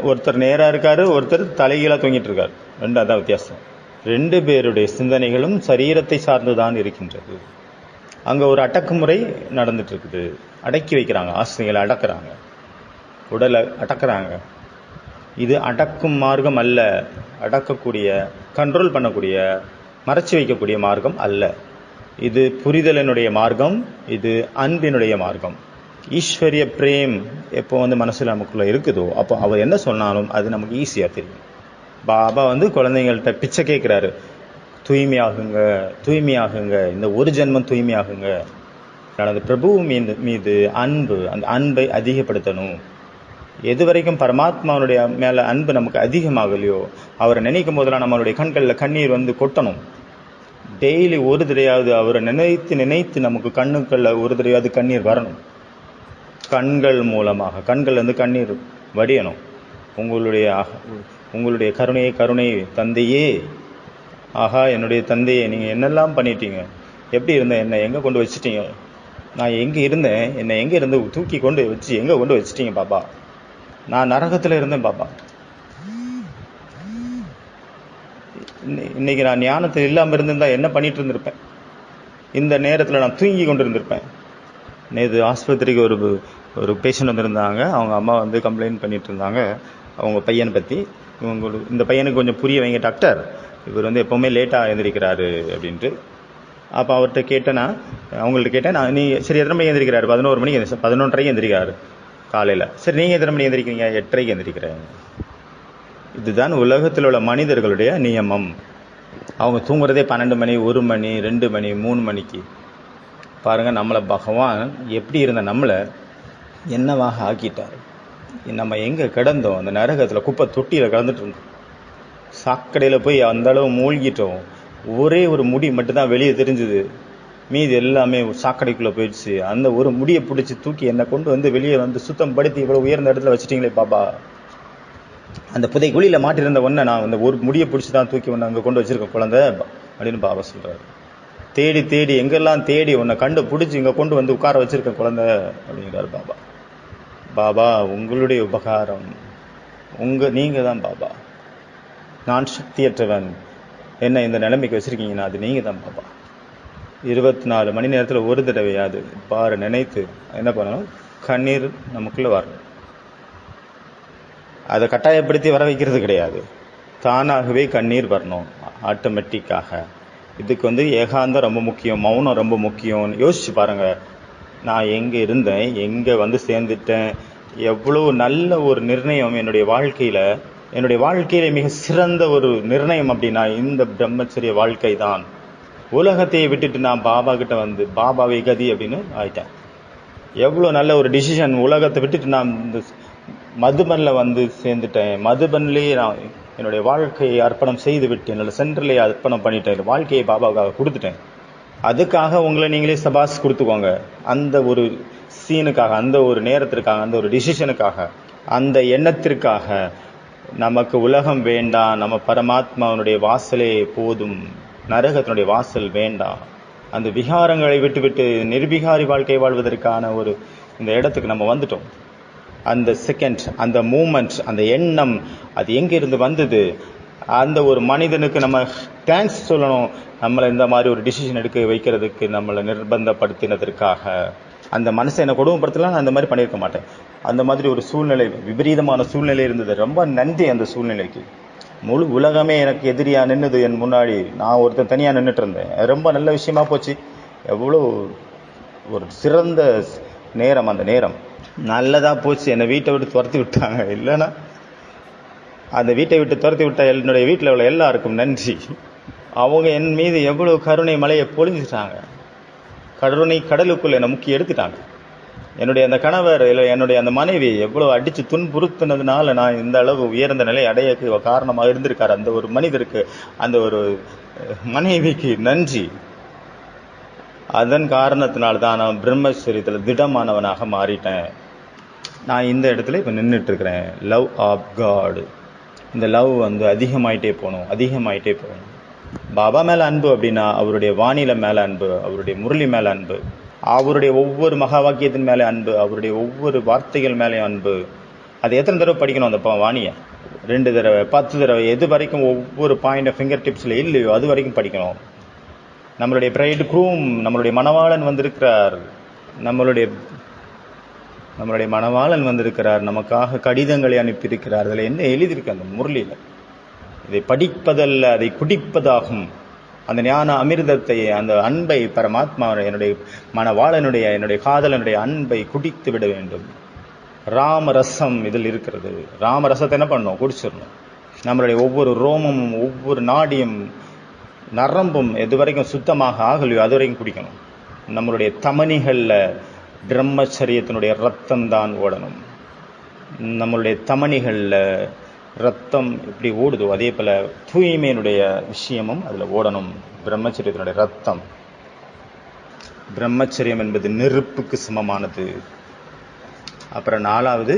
ஒருத்தர் நேராக இருக்காரு, ஒருத்தர் தலைகீழாக தூங்கிட்டு இருக்காரு. அதான் வித்தியாசம். 2 பேருடைய சிந்தனைகளும் சரீரத்தை சார்ந்துதான் இருக்கின்றது. அங்கே ஒரு அடக்குமுறை நடந்துட்டு இருக்குது. அடக்கி வைக்கிறாங்க, ஆசைகளை அடக்குறாங்க, உடலை அடக்குறாங்க. இது அடக்கும் மார்க்கம் அல்ல. அடக்கக்கூடிய, கண்ட்ரோல் பண்ணக்கூடிய, மறைச்சி வைக்கக்கூடிய மார்க்கம் அல்ல. இது புரிதலினுடைய மார்க்கம், இது அன்பினுடைய மார்க்கம். ஈஸ்வரிய பிரேம் எப்போ மனசில் நமக்குள்ள இருக்குதோ அப்போ அவர் என்ன சொன்னாலும் அது நமக்கு ஈஸியாக தெரியும். பாபா குழந்தைங்கள்ட்ட பிச்சை கேட்குறாரு, தூய்மையாகுங்க, இந்த ஒரு ஜென்மம் தூய்மையாகுங்க. அந்த பிரபு மீது அன்பு, அந்த அன்பை அதிகப்படுத்தணும். எது வரைக்கும் பரமாத்மாவுடைய மேலே அன்பு நமக்கு அதிகமாகலையோ அவரை நினைக்கும் போதெல்லாம் நம்மளுடைய கண்களில் கண்ணீர் கொட்டணும். டெய்லி ஒரு தடையாவது அவரை நினைத்து நமக்கு கண்ணுக்களில் ஒரு தடையாவது கண்ணீர் வரணும். கண்கள் மூலமாக கண்ணீர் வடியணும். உங்களுடைய கருணை தந்தையே, ஆஹா என்னுடைய தந்தையே, நீங்கள் என்னெல்லாம் பண்ணிட்டீங்க, எப்படி இருந்தேன், என்னை எங்கே கொண்டு வச்சுட்டீங்க, நான் எங்கே இருந்தேன், என்னை எங்கே இருந்து தூக்கி கொண்டு வச்சு எங்கே கொண்டு வச்சுட்டீங்க பாபா, நான் நரகத்தில் இருந்தேன் பாபா. இன்னைக்கு நான் ஞானத்தில் இல்லாமல் இருந்திருந்தா என்ன பண்ணிட்டு இருந்திருப்பேன், இந்த நேரத்தில் நான் தூங்கி கொண்டு இருந்திருப்பேன். நேற்று ஆஸ்பத்திரிக்கு ஒரு பேஷண்ட் வந்திருந்தாங்க. அவங்க அம்மா வந்து கம்ப்ளைண்ட் பண்ணிட்டு இருந்தாங்க அவங்க பையனை பற்றி. இந்த பையனுக்கு கொஞ்சம் புரிய வைங்க டாக்டர், இவர் வந்து எப்போவுமே லேட்டாக எழுந்திரிக்கிறாரு அப்படின்ட்டு. அப்போ அவர்கிட்ட கேட்டேன்னா, அவங்கள்ட்ட கேட்டேன், நீ சரி எத்தனை மணிக்கு எழுந்திரிக்கிறாரு, 11 மணிக்கு 11:30 எழுந்திரிக்கிறாரு காலையில். சரி நீங்கள் எத்தனை மணி எழுந்திரிக்கிறீங்க, 8:30 எழுந்திரிக்கிறேன். இதுதான் உலகத்தில் உள்ள மனிதர்களுடைய நியமம். அவங்க தூங்குறதே 12 மணி, 1 மணி, 2 மணி, 3 மணிக்கு. பாருங்கள், நம்மளை பகவான் எப்படி இருந்த நம்மளை என்னவாக ஆக்கிட்டார். நம்ம எங்கே கிடந்தோம், அந்த நரகத்தில் குப்பை தொட்டியில் கிடந்துட்டு இருந்தோம். சாக்கடையில் போய் அந்த அளவு மூழ்கிட்டோம். ஒரே ஒரு முடி மட்டும்தான் வெளியே தெரிஞ்சுது, மீது எல்லாமே சாக்கடைக்குள்ளே போயிடுச்சு. அந்த ஒரு முடியை பிடிச்சி தூக்கி என்னை கொண்டு வந்து வெளியே வந்து சுத்தம் படுத்தி இவ்வளோ உயர்ந்த இடத்துல வச்சுட்டீங்களே பாபா. அந்த புதை குழியில் மாட்டிருந்த ஒன்றை நான் அந்த ஒரு முடியை பிடிச்சி தான் தூக்கி ஒன்று அங்கே கொண்டு வச்சிருக்கேன் குழந்தை அப்படின்னு பாபா சொல்கிறாரு. தேடி தேடி எங்கெல்லாம் தேடி உன்னை கண்டு பிடிச்சி இங்கே கொண்டு வந்து உட்கார வச்சிருக்கேன் குழந்தை அப்படிங்கிறார் பாபா. பாபா உங்களுடைய உபகாரம், நீங்கள் தான் பாபா. நான் சக்தியற்றவன், என்ன இந்த நிலைமைக்கு வச்சிருக்கீங்கன்னா அது நீங்கள் தான் பாபா. 24 மணி நேரத்தில் ஒரு தடவையாது பாரு நினைத்து என்ன பண்ணணும், கண்ணீர் நமக்குள்ளே வரணும். அதை கட்டாயப்படுத்தி வர வைக்கிறது கிடையாது, தானாகவே கண்ணீர் வரணும் ஆட்டோமேட்டிக்காக. இதுக்கு வந்து ஏகாந்தம் ரொம்ப முக்கியம், மௌனம் ரொம்ப முக்கியம். யோசிச்சு பாருங்க, நான் எங்கே இருந்தேன், எங்கே வந்து சேர்ந்துட்டேன். எவ்வளோ நல்ல ஒரு நிர்ணயம் என்னுடைய வாழ்க்கையில மிக சிறந்த ஒரு நிர்ணயம் அப்படின்னா இந்த பிரம்மச்சரிய வாழ்க்கை தான். உலகத்தையே விட்டுட்டு நான் பாபா கிட்ட வந்து பாபாவை கதி அப்படின்னு ஆயிட்டேன். எவ்வளோ நல்ல ஒரு டிசிஷன். உலகத்தை விட்டுட்டு நான் இந்த மதுபனில் வந்து சேர்ந்துட்டேன். மதுபன்லேயே நான் என்னுடைய வாழ்க்கையை அர்ப்பணம் செய்து விட்டு என்னோட சென்டர்லேயே அர்ப்பணம் பண்ணிட்டேன். வாழ்க்கையை பாபாவுக்காக கொடுத்துட்டேன். அதுக்காக உங்களை நீங்களே சபாஸ் கொடுத்துக்கோங்க. அந்த ஒரு சீனுக்காக, அந்த ஒரு நேரத்திற்காக, அந்த ஒரு டிசிஷனுக்காக, அந்த எண்ணத்திற்காக. நமக்கு உலகம் வேண்டாம், நம்ம பரமாத்மாவனுடைய வாசலே போதும், நரகத்தினுடைய வாசல் வேண்டாம். அந்த விகாரங்களை விட்டுவிட்டு நிர்விகாரி வாழ்க்கை வாழ்வதற்கான ஒரு இந்த இடத்துக்கு நம்ம வந்துட்டோம். அந்த செகண்ட், அந்த மூமெண்ட், அந்த எண்ணம் அது எங்கிருந்து வந்தது? அந்த ஒரு மனிதனுக்கு நம்ம தேங்க்ஸ் சொல்லணும், நம்மளை இந்த மாதிரி ஒரு டிசிஷன் எடுக்க வைக்கிறதுக்கு, நம்மளை நிர்பந்தப்படுத்தினதற்காக. அந்த மனசை என்னை கொடுமைப்படுத்தலாம், நான் அந்த மாதிரி பண்ணியிருக்க மாட்டேன். அந்த மாதிரி ஒரு சூழ்நிலை, விபரீதமான சூழ்நிலை இருந்தது. ரொம்ப நன்றி அந்த சூழ்நிலைக்கு. முழு உலகமே எனக்கு எதிரியா நின்றுது என் முன்னாடி, நான் ஒருத்தன் தனியாக நின்றுட்டு இருந்தேன். ரொம்ப நல்ல விஷயமா போச்சு. எவ்வளோ ஒரு சிறந்த நேரம், அந்த நேரம் நல்லதாக போச்சு. என்னை வீட்டை விட்டு துரத்தி விட்டாங்க. இல்லைன்னா அந்த வீட்டை விட்டு துரத்தி விட்ட என்னுடைய வீட்டில் உள்ள எல்லாருக்கும் நன்றி. அவங்க என் மீது எவ்வளோ கருணை மலையை பொழிஞ்சிட்டாங்க. கருணை கடலுக்குள்ள என்னை முக்கி எடுத்துட்டாங்க. என்னுடைய அந்த கணவர் இல்லை என்னுடைய அந்த மனைவி எவ்வளோ அடித்து துன்புறுத்தினதுனால நான் இந்த அளவு உயர்ந்த நிலை அடைய காரணமாக இருந்திருக்காரு. அந்த ஒரு மனிதருக்கு, அந்த ஒரு மனைவிக்கு நன்றி. அதன் காரணத்தினால்தான் நான் பிரம்மச்சரியத்தில் திடமானவனாக மாறிட்டேன். நான் இந்த இடத்துல இப்போ நின்றுட்டு இருக்கிறேன். Love of God. இந்த லவ் வந்து அதிகமாயிட்டே போகணும். பாபா மேலே அன்பு அப்படின்னா அவருடைய வானிலை மேலே அன்பு, அவருடைய முரளி மேலே அன்பு, அவருடைய ஒவ்வொரு மகா வாக்கியத்தின் மேலே அன்பு, அவருடைய ஒவ்வொரு வார்த்தைகள் மேலே அன்பு. அது எத்தனை தடவை படிக்கணும் அந்த வாணியை? 2 தடவை, 10 தடவை, எது வரைக்கும் ஒவ்வொரு பாயிண்ட் ஃபிங்கர் டிப்ஸில் இல்லையோ அது வரைக்கும் படிக்கணும். நம்மளுடைய பிரைட் க்ரூம், நம்மளுடைய மணவாளன் வந்திருக்கிறார். நம்மளுடைய மணவாளன் வந்திருக்கிறார். நமக்காக கடிதங்களை அனுப்பியிருக்கிறார். அதில் என்ன எழுதியிருக்கு அந்த முரளியில்? இதை படிப்பதல்ல, அதை குடிப்பதாகும். அந்த ஞான அமிர்தத்தை, அந்த அன்பை, பரமாத்மா என்னுடைய மணவாளனுடைய, என்னுடைய காதலனுடைய அன்பை குடித்து விட வேண்டும். ராமரசம் இதில் இருக்கிறது. ராமரசத்தை என்ன பண்ணணும்? குடிச்சிடணும். நம்மளுடைய ஒவ்வொரு ரோமமும், ஒவ்வொரு நாடியும், நரம்பும் எது வரைக்கும் சுத்தமாக ஆகலையோ அது வரைக்கும் குடிக்கணும். நம்மளுடைய தமனிகளில் பிரம்மச்சரியத்தினுடைய ரத்தம் தான் ஓடணும். நம்மளுடைய தமனிகளில் ரத்தம் எப்படி ஓடுதோ அதே போல் தூய்மையினுடைய விஷயமும் அதில் ஓடணும். பிரம்மச்சரியத்தினுடைய ரத்தம். பிரம்மச்சரியம் என்பது நெருப்புக்கு சமமானது. அப்புறம் 4வது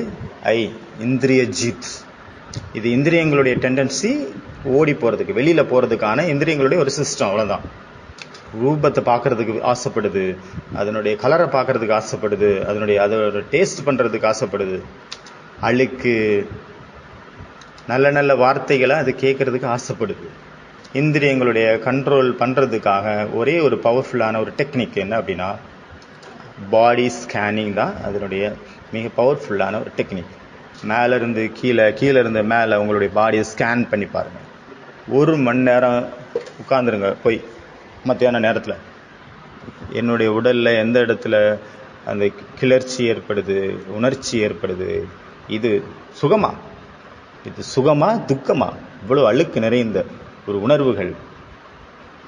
இந்திரிய ஜீத். இது இந்திரியங்களுடைய டெண்டன்சி ஓடி போகிறதுக்கு, வெளியில் போகிறதுக்கான இந்திரியங்களுடைய ஒரு சிஸ்டம், அவ்வளோதான். ரூபத்தை பார்க்கறதுக்கு ஆசைப்படுது, அதனுடைய கலரை பார்க்கறதுக்கு ஆசைப்படுது, அதோட டேஸ்ட் பண்றதுக்கு ஆசைப்படுது, அழுக்கு நல்ல நல்ல வார்த்தைகளை அது கேட்கறதுக்கு ஆசைப்படுது. இந்திரியங்களுடைய கண்ட்ரோல் பண்றதுக்காக ஒரே ஒரு பவர்ஃபுல்லான ஒரு டெக்னிக் என்ன அப்படின்னா பாடி ஸ்கேனிங் தான் அதனுடைய மிக பவர்ஃபுல்லான ஒரு டெக்னிக். மேல இருந்து கீழே, கீழே இருந்து மேலே உங்களுடைய பாடியை ஸ்கேன் பண்ணி பாருங்க. 1 மணி நேரம் உட்கார்ந்துருங்க போய் மத்தியான நேரத்தில். என்னுடைய உடல்ல எந்த இடத்துல அந்த கிளர்ச்சி ஏற்படுது, உணர்ச்சி ஏற்படுது, இது சுகமா, இது சுகமா துக்கமா, இவ்வளவு அழுக்கு நிறைந்த ஒரு உணர்வுகள்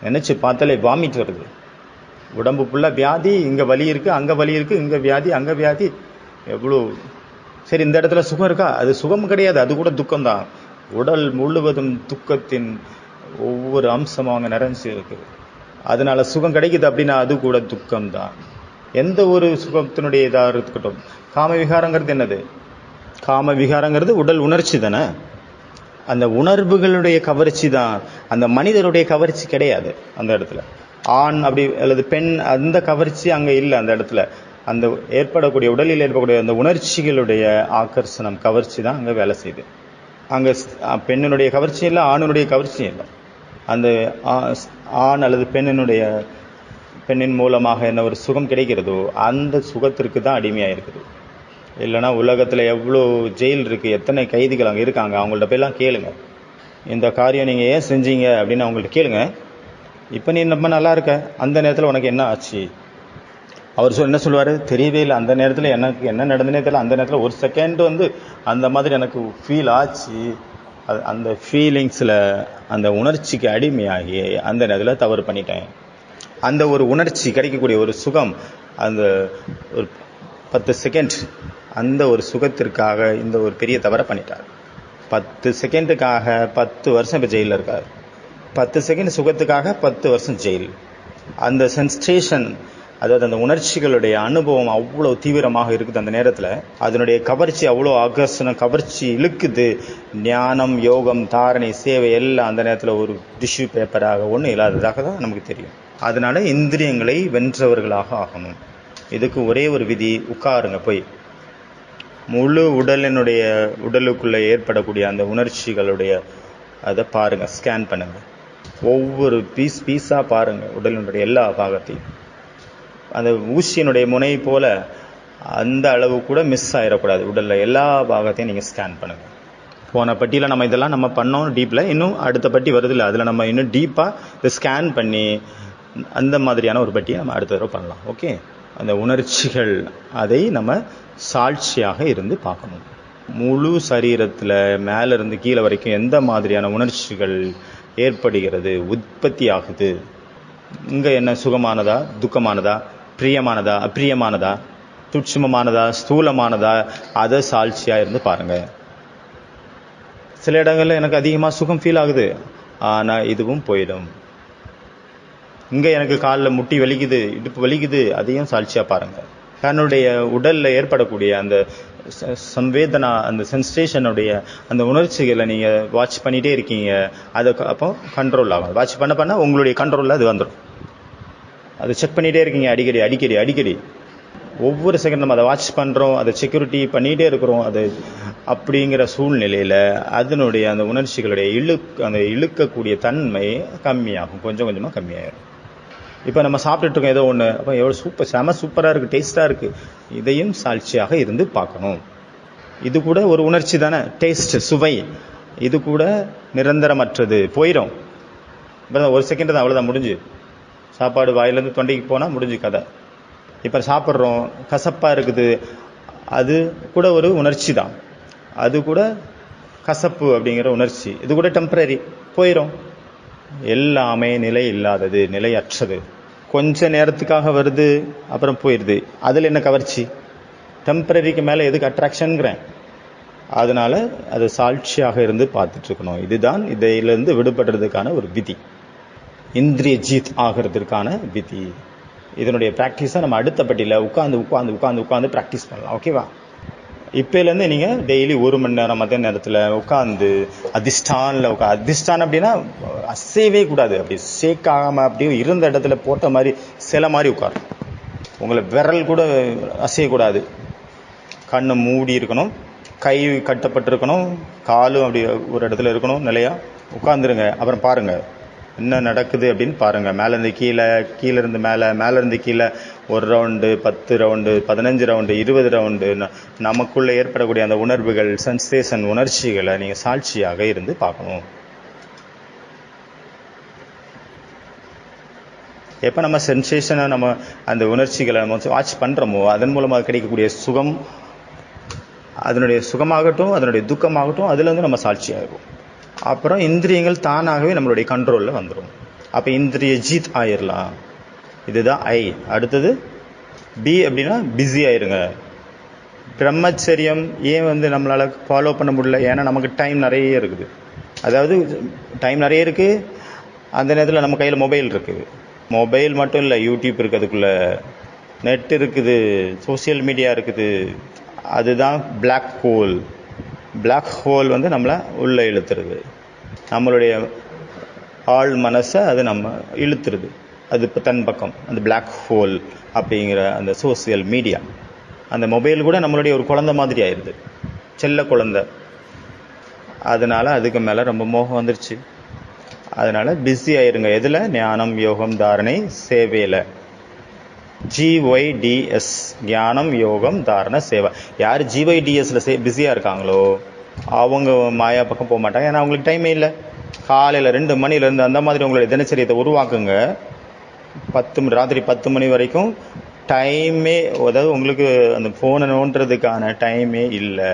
நினைச்சு பார்த்தாலே வாமிட் வருது. உடம்பு ஃபுல்லா வியாதி, இங்க வலி இருக்கு, அங்க வலி இருக்கு, இங்க வியாதி, அங்க வியாதி, எவ்வளோ. சரி, இந்த இடத்துல சுகம் இருக்கா? அது சுகம் கிடையாது, அது கூட துக்கம் தான். உடல் முழுவதும் துக்கத்தின் ஒவ்வொரு அம்சமாக நிறைஞ்சு இருக்கு. அதனால சுகம் கிடைக்குது அப்படின்னா அது கூட துக்கம் தான். எந்த ஒரு சுகத்தினுடைய இதாக இருக்கட்டும். காம விகாரங்கிறது என்னது? காம விகாரங்கிறது உடல் உணர்ச்சி தானே. அந்த உணர்வுகளுடைய கவர்ச்சி தான், அந்த மனிதருடைய கவர்ச்சி கிடையாது அந்த இடத்துல. ஆண் அப்படி அல்லது பெண் அந்த கவர்ச்சி அங்க இல்லை அந்த இடத்துல. அந்த ஏற்படக்கூடிய உடலில் ஏற்படக்கூடிய அந்த உணர்ச்சிகளுடைய ஆகர்ஷணம், கவர்ச்சி தான் அங்க வேலை செய்யுது. அங்க பெண்ணினுடைய கவர்ச்சி இல்லை, ஆணுடைய கவர்ச்சி இல்லை. அந்த ஆண் அல்லது பெண்ணின் மூலமாக என்ன ஒரு சுகம் கிடைக்கிறதோ அந்த சுகத்திற்கு தான் அடிமையாக இருக்குது. இல்லைன்னா உலகத்தில் எவ்வளோ ஜெயில் இருக்குது, எத்தனை கைதிகள் அங்கே இருக்காங்க, அவங்கள்ட்ட போயெல்லாம் கேளுங்க, இந்த காரியம் நீங்கள் ஏன் செஞ்சீங்க அப்படின்னு அவங்கள்ட்ட கேளுங்க. இப்போ நீ ரொம்ப நல்லா இருக்க, அந்த நேரத்தில் உனக்கு என்ன ஆச்சு? அவர் என்ன சொல்லுவார்? தெரியவே இல்லை, அந்த நேரத்தில் எனக்கு என்ன நடந்ததுனே தெரியல, அந்த நேரத்தில் ஒரு செகண்ட் அந்த மாதிரி எனக்கு ஃபீல் ஆச்சு. அந்த ஃபீலிங்ஸில் அந்த உணர்ச்சிக்கு அடிமையாகி அந்த நேரத்தில் தவறு பண்ணிட்டேன். அந்த ஒரு உணர்ச்சி கிடைக்கக்கூடிய ஒரு சுகம், அந்த ஒரு 10 செகண்ட், அந்த ஒரு சுகத்திற்காக இந்த ஒரு பெரிய தவறை பண்ணிட்டார். 10 செகண்டுக்காக 10 வருஷம் இப்போ ஜெயிலில் இருக்கார். 10 செகண்ட் சுகத்துக்காக 10 வருஷம் ஜெயில். அந்த சென்சேஷன், அதாவது அந்த உணர்ச்சிகளுடைய அனுபவம் அவ்வளோ தீவிரமாக இருக்குது அந்த நேரத்தில். அதனுடைய கவர்ச்சி அவ்வளோ ஆகர்ஷணம், கவர்ச்சி இழுக்குது. ஞானம், யோகம், தாரணை, சேவை எல்லாம் அந்த நேரத்தில் ஒரு டிஷ்யூ பேப்பராக ஒன்றும் இல்லாததாக தான் நமக்கு தெரியும். அதனால இந்திரியங்களை வென்றவர்களாக ஆகணும். இதுக்கு ஒரே ஒரு விதி, உட்காருங்க போய். முழு உடலுக்குள்ளே ஏற்படக்கூடிய அந்த உணர்ச்சிகளுடைய அதை பாருங்க, ஸ்கேன் பண்ணுங்க. ஒவ்வொரு பீஸாக பாருங்க, உடலினுடைய எல்லா பாகத்தையும். அந்த ஊசியினுடைய முனை போல அந்த அளவு கூட மிஸ் ஆகிடக்கூடாது. உடலில் எல்லா பாகத்தையும் நீங்கள் ஸ்கேன் பண்ணுங்க. போன பட்டியில் நம்ம இதெல்லாம் நம்ம பண்ணோம் டீப்பில். இன்னும் அடுத்த பட்டி வருது இல்லை, அதில் நம்ம இன்னும் டீப்பாக இதை ஸ்கேன் பண்ணி அந்த மாதிரியான ஒரு பட்டியை நம்ம அடுத்த தடவை பண்ணலாம். ஓகே, அந்த உணர்ச்சிகள் அதை நம்ம சாட்சியாக இருந்து பார்க்கணும். முழு சரீரத்தில் மேலிருந்து கீழே வரைக்கும் எந்த மாதிரியான உணர்ச்சிகள் ஏற்படுகிறது, உற்பத்தி ஆகுது, இங்கே என்ன சுகமானதா, துக்கமானதா, பிரியமானதா, அப்பிரியமானதா, துட்சமானதா, ஸ்தூலமானதா, அதை சாட்சியாக இருந்து பாருங்க. சில இடங்களில் எனக்கு அதிகமாக சுகம் ஃபீல் ஆகுது, ஆனால் இதுவும் போயிடும். இங்கே எனக்கு காலில் முட்டி வலிக்குது, இடுப்பு வலிக்குது, அதையும் சாட்சியாக பாருங்கள். தன்னுடைய உடலில் ஏற்படக்கூடிய அந்த சம்வேதனா, அந்த சென்சேஷனுடைய அந்த உணர்ச்சிகளை நீங்கள் வாட்ச் பண்ணிகிட்டே இருக்கீங்க. அதை அப்போ கண்ட்ரோல் ஆகும். வாட்ச் பண்ண உங்களுடைய கண்ட்ரோலில் அது வந்துடும். அதை செக் பண்ணிகிட்டே இருக்கீங்க அடிக்கடி. ஒவ்வொரு செகண்ட் நம்ம அதை வாட்ச் பண்ணுறோம், அதை செக்யூரிட்டி பண்ணிகிட்டே இருக்கிறோம். அது அப்படிங்கிற சூழ்நிலையில் அதனுடைய அந்த உணர்ச்சிகளுடைய அந்த இழுக்கக்கூடிய தன்மை கம்மியாகும், கொஞ்சம் கொஞ்சமாக கம்மியாகிடும். இப்போ நம்ம சாப்பிட்டுருக்கோம் ஏதோ ஒன்று, அப்போ எவ்வளோ சூப்பராக இருக்குது, டேஸ்ட்டாக இருக்குது, இதையும் சாட்சியாக இருந்து பார்க்கணும். இது கூட ஒரு உணர்ச்சி தானே, டேஸ்ட், சுவை. இது கூட நிரந்தரமற்றது, போயிடும். இப்போ ஒரு செகண்ட் தான், அவ்வளோதான், முடிஞ்சு. சாப்பாடு வாயிலேருந்து தொண்டைக்கு போனால் முடிஞ்சு கதை. இப்போ சாப்பிட்றோம், கசப்பாக இருக்குது, அது கூட ஒரு உணர்ச்சி தான். அது கூட கசப்பு அப்படிங்கிற உணர்ச்சி, இது கூட டெம்பரரி, போயிடும். எல்லாமே நிலை இல்லாதது, நிலையற்றது. கொஞ்ச நேரத்துக்காக வருது, அப்புறம் போயிடுது. அதில் என்ன கவர்ச்சி? டெம்பரரிக்கு மேலே எதுக்கு அட்ராக்ஷனுங்கிறேன். அதனால அது சாட்சியாக இருந்து பார்த்துட்டு இருக்கணும். இதுதான் இதிலிருந்து விடுபடுறதுக்கான ஒரு விதி, இந்திரிய ஜீத் ஆகிறதுக்கான விதி. இதனுடைய ப்ராக்டிஸை நம்ம அடுத்த பட்டியில் உட்காந்து ப்ராக்டிஸ் பண்ணலாம். ஓகேவா? இப்போலேருந்து நீங்கள் டெய்லி 1 மணி நேரம் மதிய நேரத்தில் உட்காந்து அதிஷ்டான் அப்படின்னா அசையவே கூடாது, அப்படி ஷேக் ஆகாமல் அப்படியே இருந்த இடத்துல போட்ட மாதிரி சில மாதிரி உட்காரணும். உங்களை விரல் கூட அசையக்கூடாது. கண்ணை மூடி இருக்கணும், கை கட்டப்பட்டிருக்கணும், காலும் அப்படி ஒரு இடத்துல இருக்கணும். நிலையா உட்காந்துருங்க. அப்புறம் பாருங்கள் என்ன நடக்குது அப்படின்னு பாருங்கள். மேலேருந்து கீழே, கீழேருந்து மேலே, மேலேருந்து கீழே 1 ரவுண்டு, 10 ரவுண்டு, 15 ரவுண்டு, 20 ரவுண்டு நமக்குள்ளே ஏற்படக்கூடிய அந்த உணர்வுகள், சென்சேஷன், உணர்ச்சிகளை நீங்கள் சாட்சியாக இருந்து பார்க்கணும். எப்போ நம்ம சென்சேஷனை, நம்ம அந்த உணர்ச்சிகளை நம்ம வாட்ச் பண்ணுறோமோ அதன் மூலமாக கிடைக்கக்கூடிய சுகம், அதனுடைய சுகமாகட்டும் அதனுடைய துக்கமாகட்டும் அதுலேருந்து நம்ம சாட்சியாகும். அப்புறம் இந்திரியங்கள் தானாகவே நம்மளுடைய கண்ட்ரோலில் வந்துடும். அப்போ இந்திரிய ஜீத் ஆயிடலாம். இதுதான் ஐ. அடுத்தது பி அப்படின்னா பிஸி ஆயிருங்க. பிரம்மச்சரியம் ஏன் நம்மளால் ஃபாலோ பண்ண முடியல? ஏன்னா நமக்கு டைம் நிறைய இருக்குது. அதாவது டைம் நிறைய இருக்குது, அந்த நேரத்தில் நம்ம கையில் மொபைல் இருக்குது. மொபைல் மட்டும் இல்லை, யூடியூப் இருக்குது, அதுக்குள்ளே நெட் இருக்குது, சோசியல் மீடியா இருக்குது. அதுதான் பிளாக் ஹோல். பிளாக் ஹோல் நம்மளை உள்ளே இழுத்துருது. நம்மளுடைய ஆள் மனசை அது நம்ம இழுத்துருது. அது இப்போ தன் பக்கம் அந்த பிளாக் ஹோல் அப்படிங்கிற அந்த சோசியல் மீடியா. அந்த மொபைல் கூட நம்மளுடைய ஒரு குழந்தை மாதிரி ஆயிடுது, செல்ல குழந்தை. அதனால் அதுக்கு மேலே ரொம்ப மோகம் வந்துருச்சு. அதனால் பிஸி ஆயிருங்க. எதில்? ஞானம், யோகம், தாரணை, சேவையில். GYDS, ஞானம், யோகம், தாரண, சேவை. யார் GYDSல பிஸியாக இருக்காங்களோ அவங்க மாயா பக்கம் போக மாட்டாங்க. ஏன்னா அவங்களுக்கு டைமே இல்லை. காலையில் 2 மணிலேருந்து அந்த மாதிரி உங்களுடைய தினச்சரியத்தை உருவாக்குங்க. ராத்திரி 10 மணி வரைக்கும் டைமே, அதாவது உங்களுக்கு அந்த ஃபோனை நோண்டுறதுக்கான டைமே இல்லை.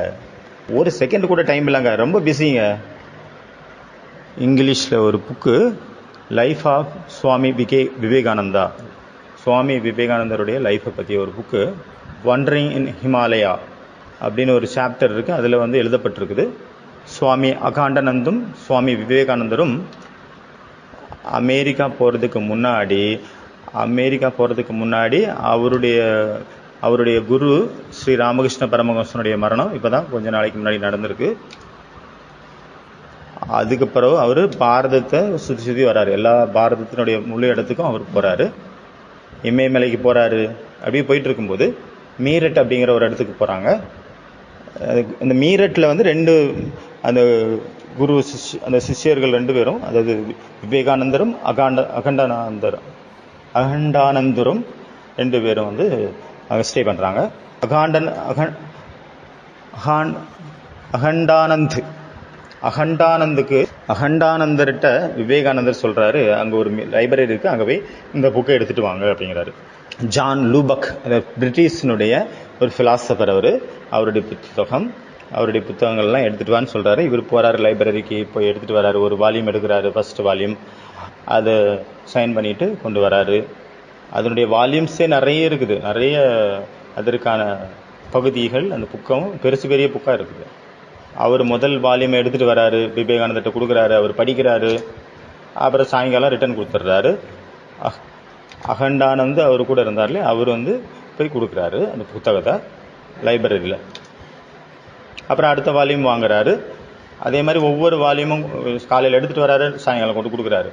ஒரு செகண்ட் கூட டைம் இல்லைங்க, ரொம்ப பிஸிங்க. இங்கிலீஷில் ஒரு book, life of Swami Vivekananda. சுவாமி விவேகானந்தருடைய லைஃப்பை பற்றிய ஒரு புக்கு, வண்டரிங் இன் ஹிமாலயா அப்படின்னு ஒரு சாப்டர் இருக்குது. அதில் எழுதப்பட்டிருக்குது. சுவாமி அகாண்டானந்தும் சுவாமி விவேகானந்தரும் அமெரிக்கா போகிறதுக்கு முன்னாடி அவருடைய குரு ஸ்ரீ ராமகிருஷ்ண பரமஹம்சனுடைய மரணம் இப்போ தான் கொஞ்ச நாளைக்கு முன்னாடி நடந்திருக்கு. அதுக்கு பிறகு அவர் பாரதத்தை சுற்றி வர்றாரு. எல்லா பாரதத்தினுடைய முழு இடத்துக்கும் அவர் போகிறாரு. இமயமலைக்கு போகிறாரு. அப்படியே போயிட்டு இருக்கும்போது மீரட் அப்படிங்கிற ஒரு இடத்துக்கு போகிறாங்க. அந்த மீரட்டில் 2 அந்த குரு அந்த சிஷ்யர்கள் 2 பேரும், அதாவது விவேகானந்தரும் அகண்டானந்தரும் 2 பேரும் அங்கே ஸ்டே பண்ணுறாங்க. அகண்டானந்தர்கிட்ட விவேகானந்தர் சொல்கிறாரு, அங்கே ஒரு லைப்ரரி இருக்குது, அங்கே போய் இந்த புக்கை எடுத்துகிட்டு வாங்க அப்படிங்கிறாரு. ஜான் லூபக், பிரிட்டிஷினுடைய ஒரு ஃபிலாசபர். அவருடைய புத்தகங்கள்லாம் எடுத்துகிட்டு வான்னு சொல்கிறாரு. இவர் போகிறாரு லைப்ரரிக்கு, போய் எடுத்துகிட்டு வராரு. ஒரு வால்யூம் எடுக்கிறாரு, ஃபர்ஸ்ட் வால்யூம். அதை சைன் பண்ணிவிட்டு கொண்டு வராரு. அதனுடைய வால்யூம்ஸே நிறைய இருக்குது, நிறைய அதற்கான பகுதிகள். அந்த புக்கம் பெரிய புக்காக இருக்குது. அவர் முதல் வால்யூமை எடுத்துகிட்டு வராரு, விவேகானந்தர்கிட்ட கொடுக்குறாரு. அவர் படிக்கிறாரு. அப்புறம் சாயங்காலம் ரிட்டர்ன் கொடுத்துட்றாரு. அகண்டானந்து அவர் கூட இருந்தார்லே, அவர் போய் கொடுக்குறாரு அந்த புத்தகத்தை லைப்ரரியில். அப்புறம் அடுத்த வால்யூம் வாங்குறாரு. அதே மாதிரி ஒவ்வொரு வால்யூமும் காலையில் எடுத்துகிட்டு வராரு, சாயங்காலம் கொண்டு கொடுக்குறாரு.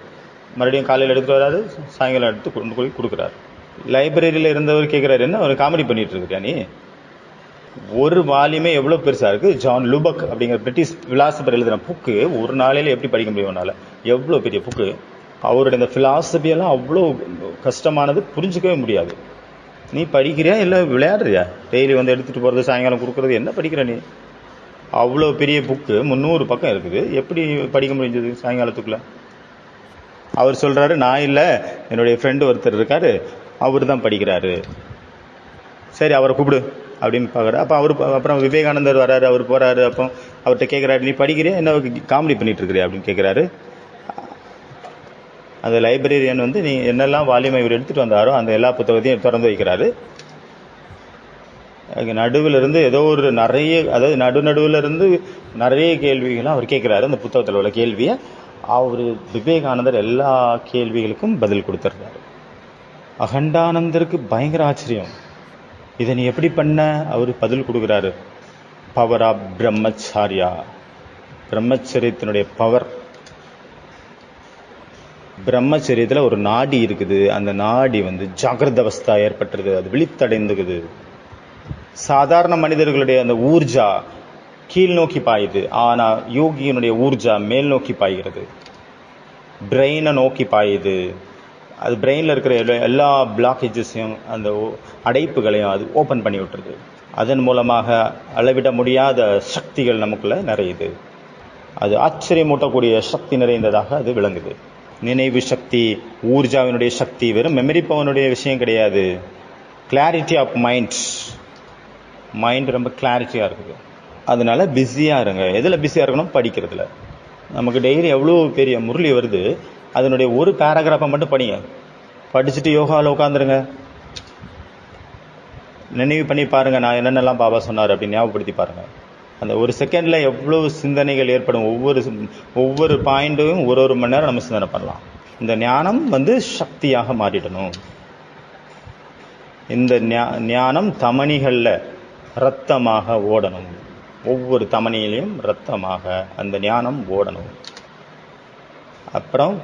மறுபடியும் காலையில் எடுத்துகிட்டு வராரு, சாயங்காலம் எடுத்து கொண்டு போய் கொடுக்குறாரு. லைப்ரரியில் இருந்தவர் கேட்குறாரு, என்ன அவர் காமெடி பண்ணிட்டு இருக்கிறியா நீ? ஒரு வால்யூமே எவ்வளோ பெருசாக இருக்குது. ஜான் லூபக் அப்படிங்கிற பிரிட்டிஷ் ஃபிலாசபர் எழுதின புக்கு ஒரு நாளையில் எப்படி படிக்க முடியும் உன்னால்? எவ்வளோ பெரிய புக்கு. அவருடைய இந்த ஃபிலாசபியெல்லாம் அவ்வளோ கஷ்டமானது, புரிஞ்சிக்கவே முடியாது. நீ படிக்கிறியா இல்லை விளையாடுறியா? டெய்லி எடுத்துகிட்டு போகிறது, சாயங்காலம் கொடுக்குறது, என்ன படிக்கிற நீ? அவ்வளோ பெரிய புக்கு 300 பக்கம் இருக்குது, எப்படி படிக்க முடிஞ்சது சாயங்காலத்துக்குள்ளே? அவர் சொல்கிறாரு, நான் இல்லை, என்னுடைய ஃப்ரெண்டு ஒருத்தர் இருக்கார், அவர் தான் படிக்கிறாரு. சரி, அவரை கூப்பிடு அப்படின்னு பார்க்குறாரு. அப்போ அப்புறம் விவேகானந்தர் வராரு, அவர் போகிறாரு. அப்போ அவர்கிட்ட கேட்குறாரு, நீ படிக்கிறியா, என்ன காமெடி பண்ணிட்டு இருக்கிறியா அப்படின்னு கேட்குறாரு. அந்த லைப்ரரியன் நீ என்னெல்லாம் வால்யூமை இவர் எடுத்துகிட்டு வந்தாரோ அந்த எல்லா புத்தகத்தையும் திறந்து வைக்கிறாரு. நடுவில் இருந்து ஏதோ ஒரு நடுவில் இருந்து நிறைய கேள்விகளும் அவர் கேட்குறாரு. அந்த புத்தகத்தில் உள்ள கேள்வியை அவர் விவேகானந்தர் எல்லா கேள்விகளுக்கும் பதில் கொடுத்துட்றாரு. அகண்டானந்தருக்கு பயங்கர ஆச்சரியம். இதை நீ எப்படி பண்ண? அவர் பதில் கொடுக்குறாரு. பவர் ஆஃப் பிரம்மச்சாரியா. பிரம்மச்சரியத்தினுடைய பவர். பிரம்மச்சரியத்தில் ஒரு நாடி இருக்குது. அந்த நாடி ஜாகிரத அவஸ்தா ஏற்பட்டுருது, அது விழித்தடைந்துக்குது. சாதாரண மனிதர்களுடைய அந்த ஊர்ஜா கீழ் நோக்கி பாயுது, ஆனா யோகியினுடைய ஊர்ஜா மேல் நோக்கி பாய்கிறது, பிரெயினை நோக்கி பாயுது. அது பிரெயினில் இருக்கிற எல்லா பிளாக்கேஜஸையும், அந்த அடைப்புகளையும் அது ஓப்பன் பண்ணி விட்டுருது. அதன் மூலமாக அளவிட முடியாத சக்திகள் நமக்குள்ள நிறையுது. அது ஆச்சரியமூட்டக்கூடிய சக்தி நிறைந்ததாக அது விளங்குது. நினைவு சக்தி, ஊர்ஜாவினுடைய சக்தி வெறும் மெமரி பவனுடைய விஷயம் கிடையாது. கிளாரிட்டி ஆஃப் மைண்ட் ரொம்ப கிளாரிட்டியாக இருக்குது. அதனால பிஸியாக இருங்க. எதில் பிஸியாக இருக்கணும்? படிக்கிறதுல. நமக்கு டெய்லி எவ்வளோ பெரிய முரளி வருது, அதனுடைய ஒரு பேராகிராஃபை மட்டும் படிங்க. படிச்சுட்டு யோகாவில் உட்காந்துருங்க. நினைவு பண்ணி பாருங்க, நான் என்னென்னலாம் பாபா சொன்னார் அப்படின்னு ஞாபகப்படுத்தி பாருங்க. அந்த ஒரு செகண்ட்ல எவ்வளவு சிந்தனைகள் ஏற்படும். ஒவ்வொரு பாயிண்ட்டும் ஒரு மணி நேரம் நம்ம சிந்தனை பண்ணலாம். இந்த ஞானம் சக்தியாக மாறிடணும். இந்த ஞானம் தமணிகள்ல ரத்தமாக ஓடணும். ஒவ்வொரு தமணியிலையும் ரத்தமாக அந்த ஞானம் ஓடணும். அப்புறம்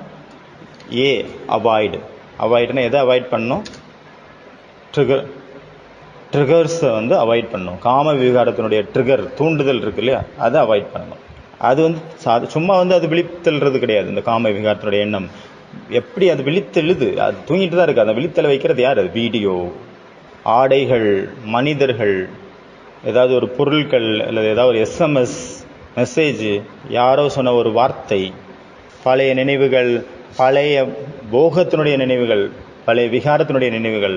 அவாய்டுன்னா எதை அவாய்ட் பண்ணணும்? ட்ரிகர்ஸை அவாய்ட் பண்ணணும். காம விகாரத்தினுடைய ட்ரிகர், தூண்டுதல் இருக்கு இல்லையா, அதை அவாய்ட் பண்ணணும். அது சும்மா அது விழித்தெழுறது கிடையாது. இந்த காம விகாரத்தினுடைய எண்ணம் எப்படி அது விழித்தெழுது? அது தூங்கிட்டு தான் இருக்கு. அதை விழித்தெழ வைக்கிறது யார்? அது வீடியோ, ஆடைகள், மனிதர்கள், ஏதாவது ஒரு பொருட்கள், அல்லது ஏதாவது ஒரு எஸ்எம்எஸ் மெசேஜ், யாரோ சொன்ன ஒரு வார்த்தை, பழைய நினைவுகள், பழைய போகத்தினுடைய நினைவுகள், பழைய விகாரத்தினுடைய நினைவுகள்,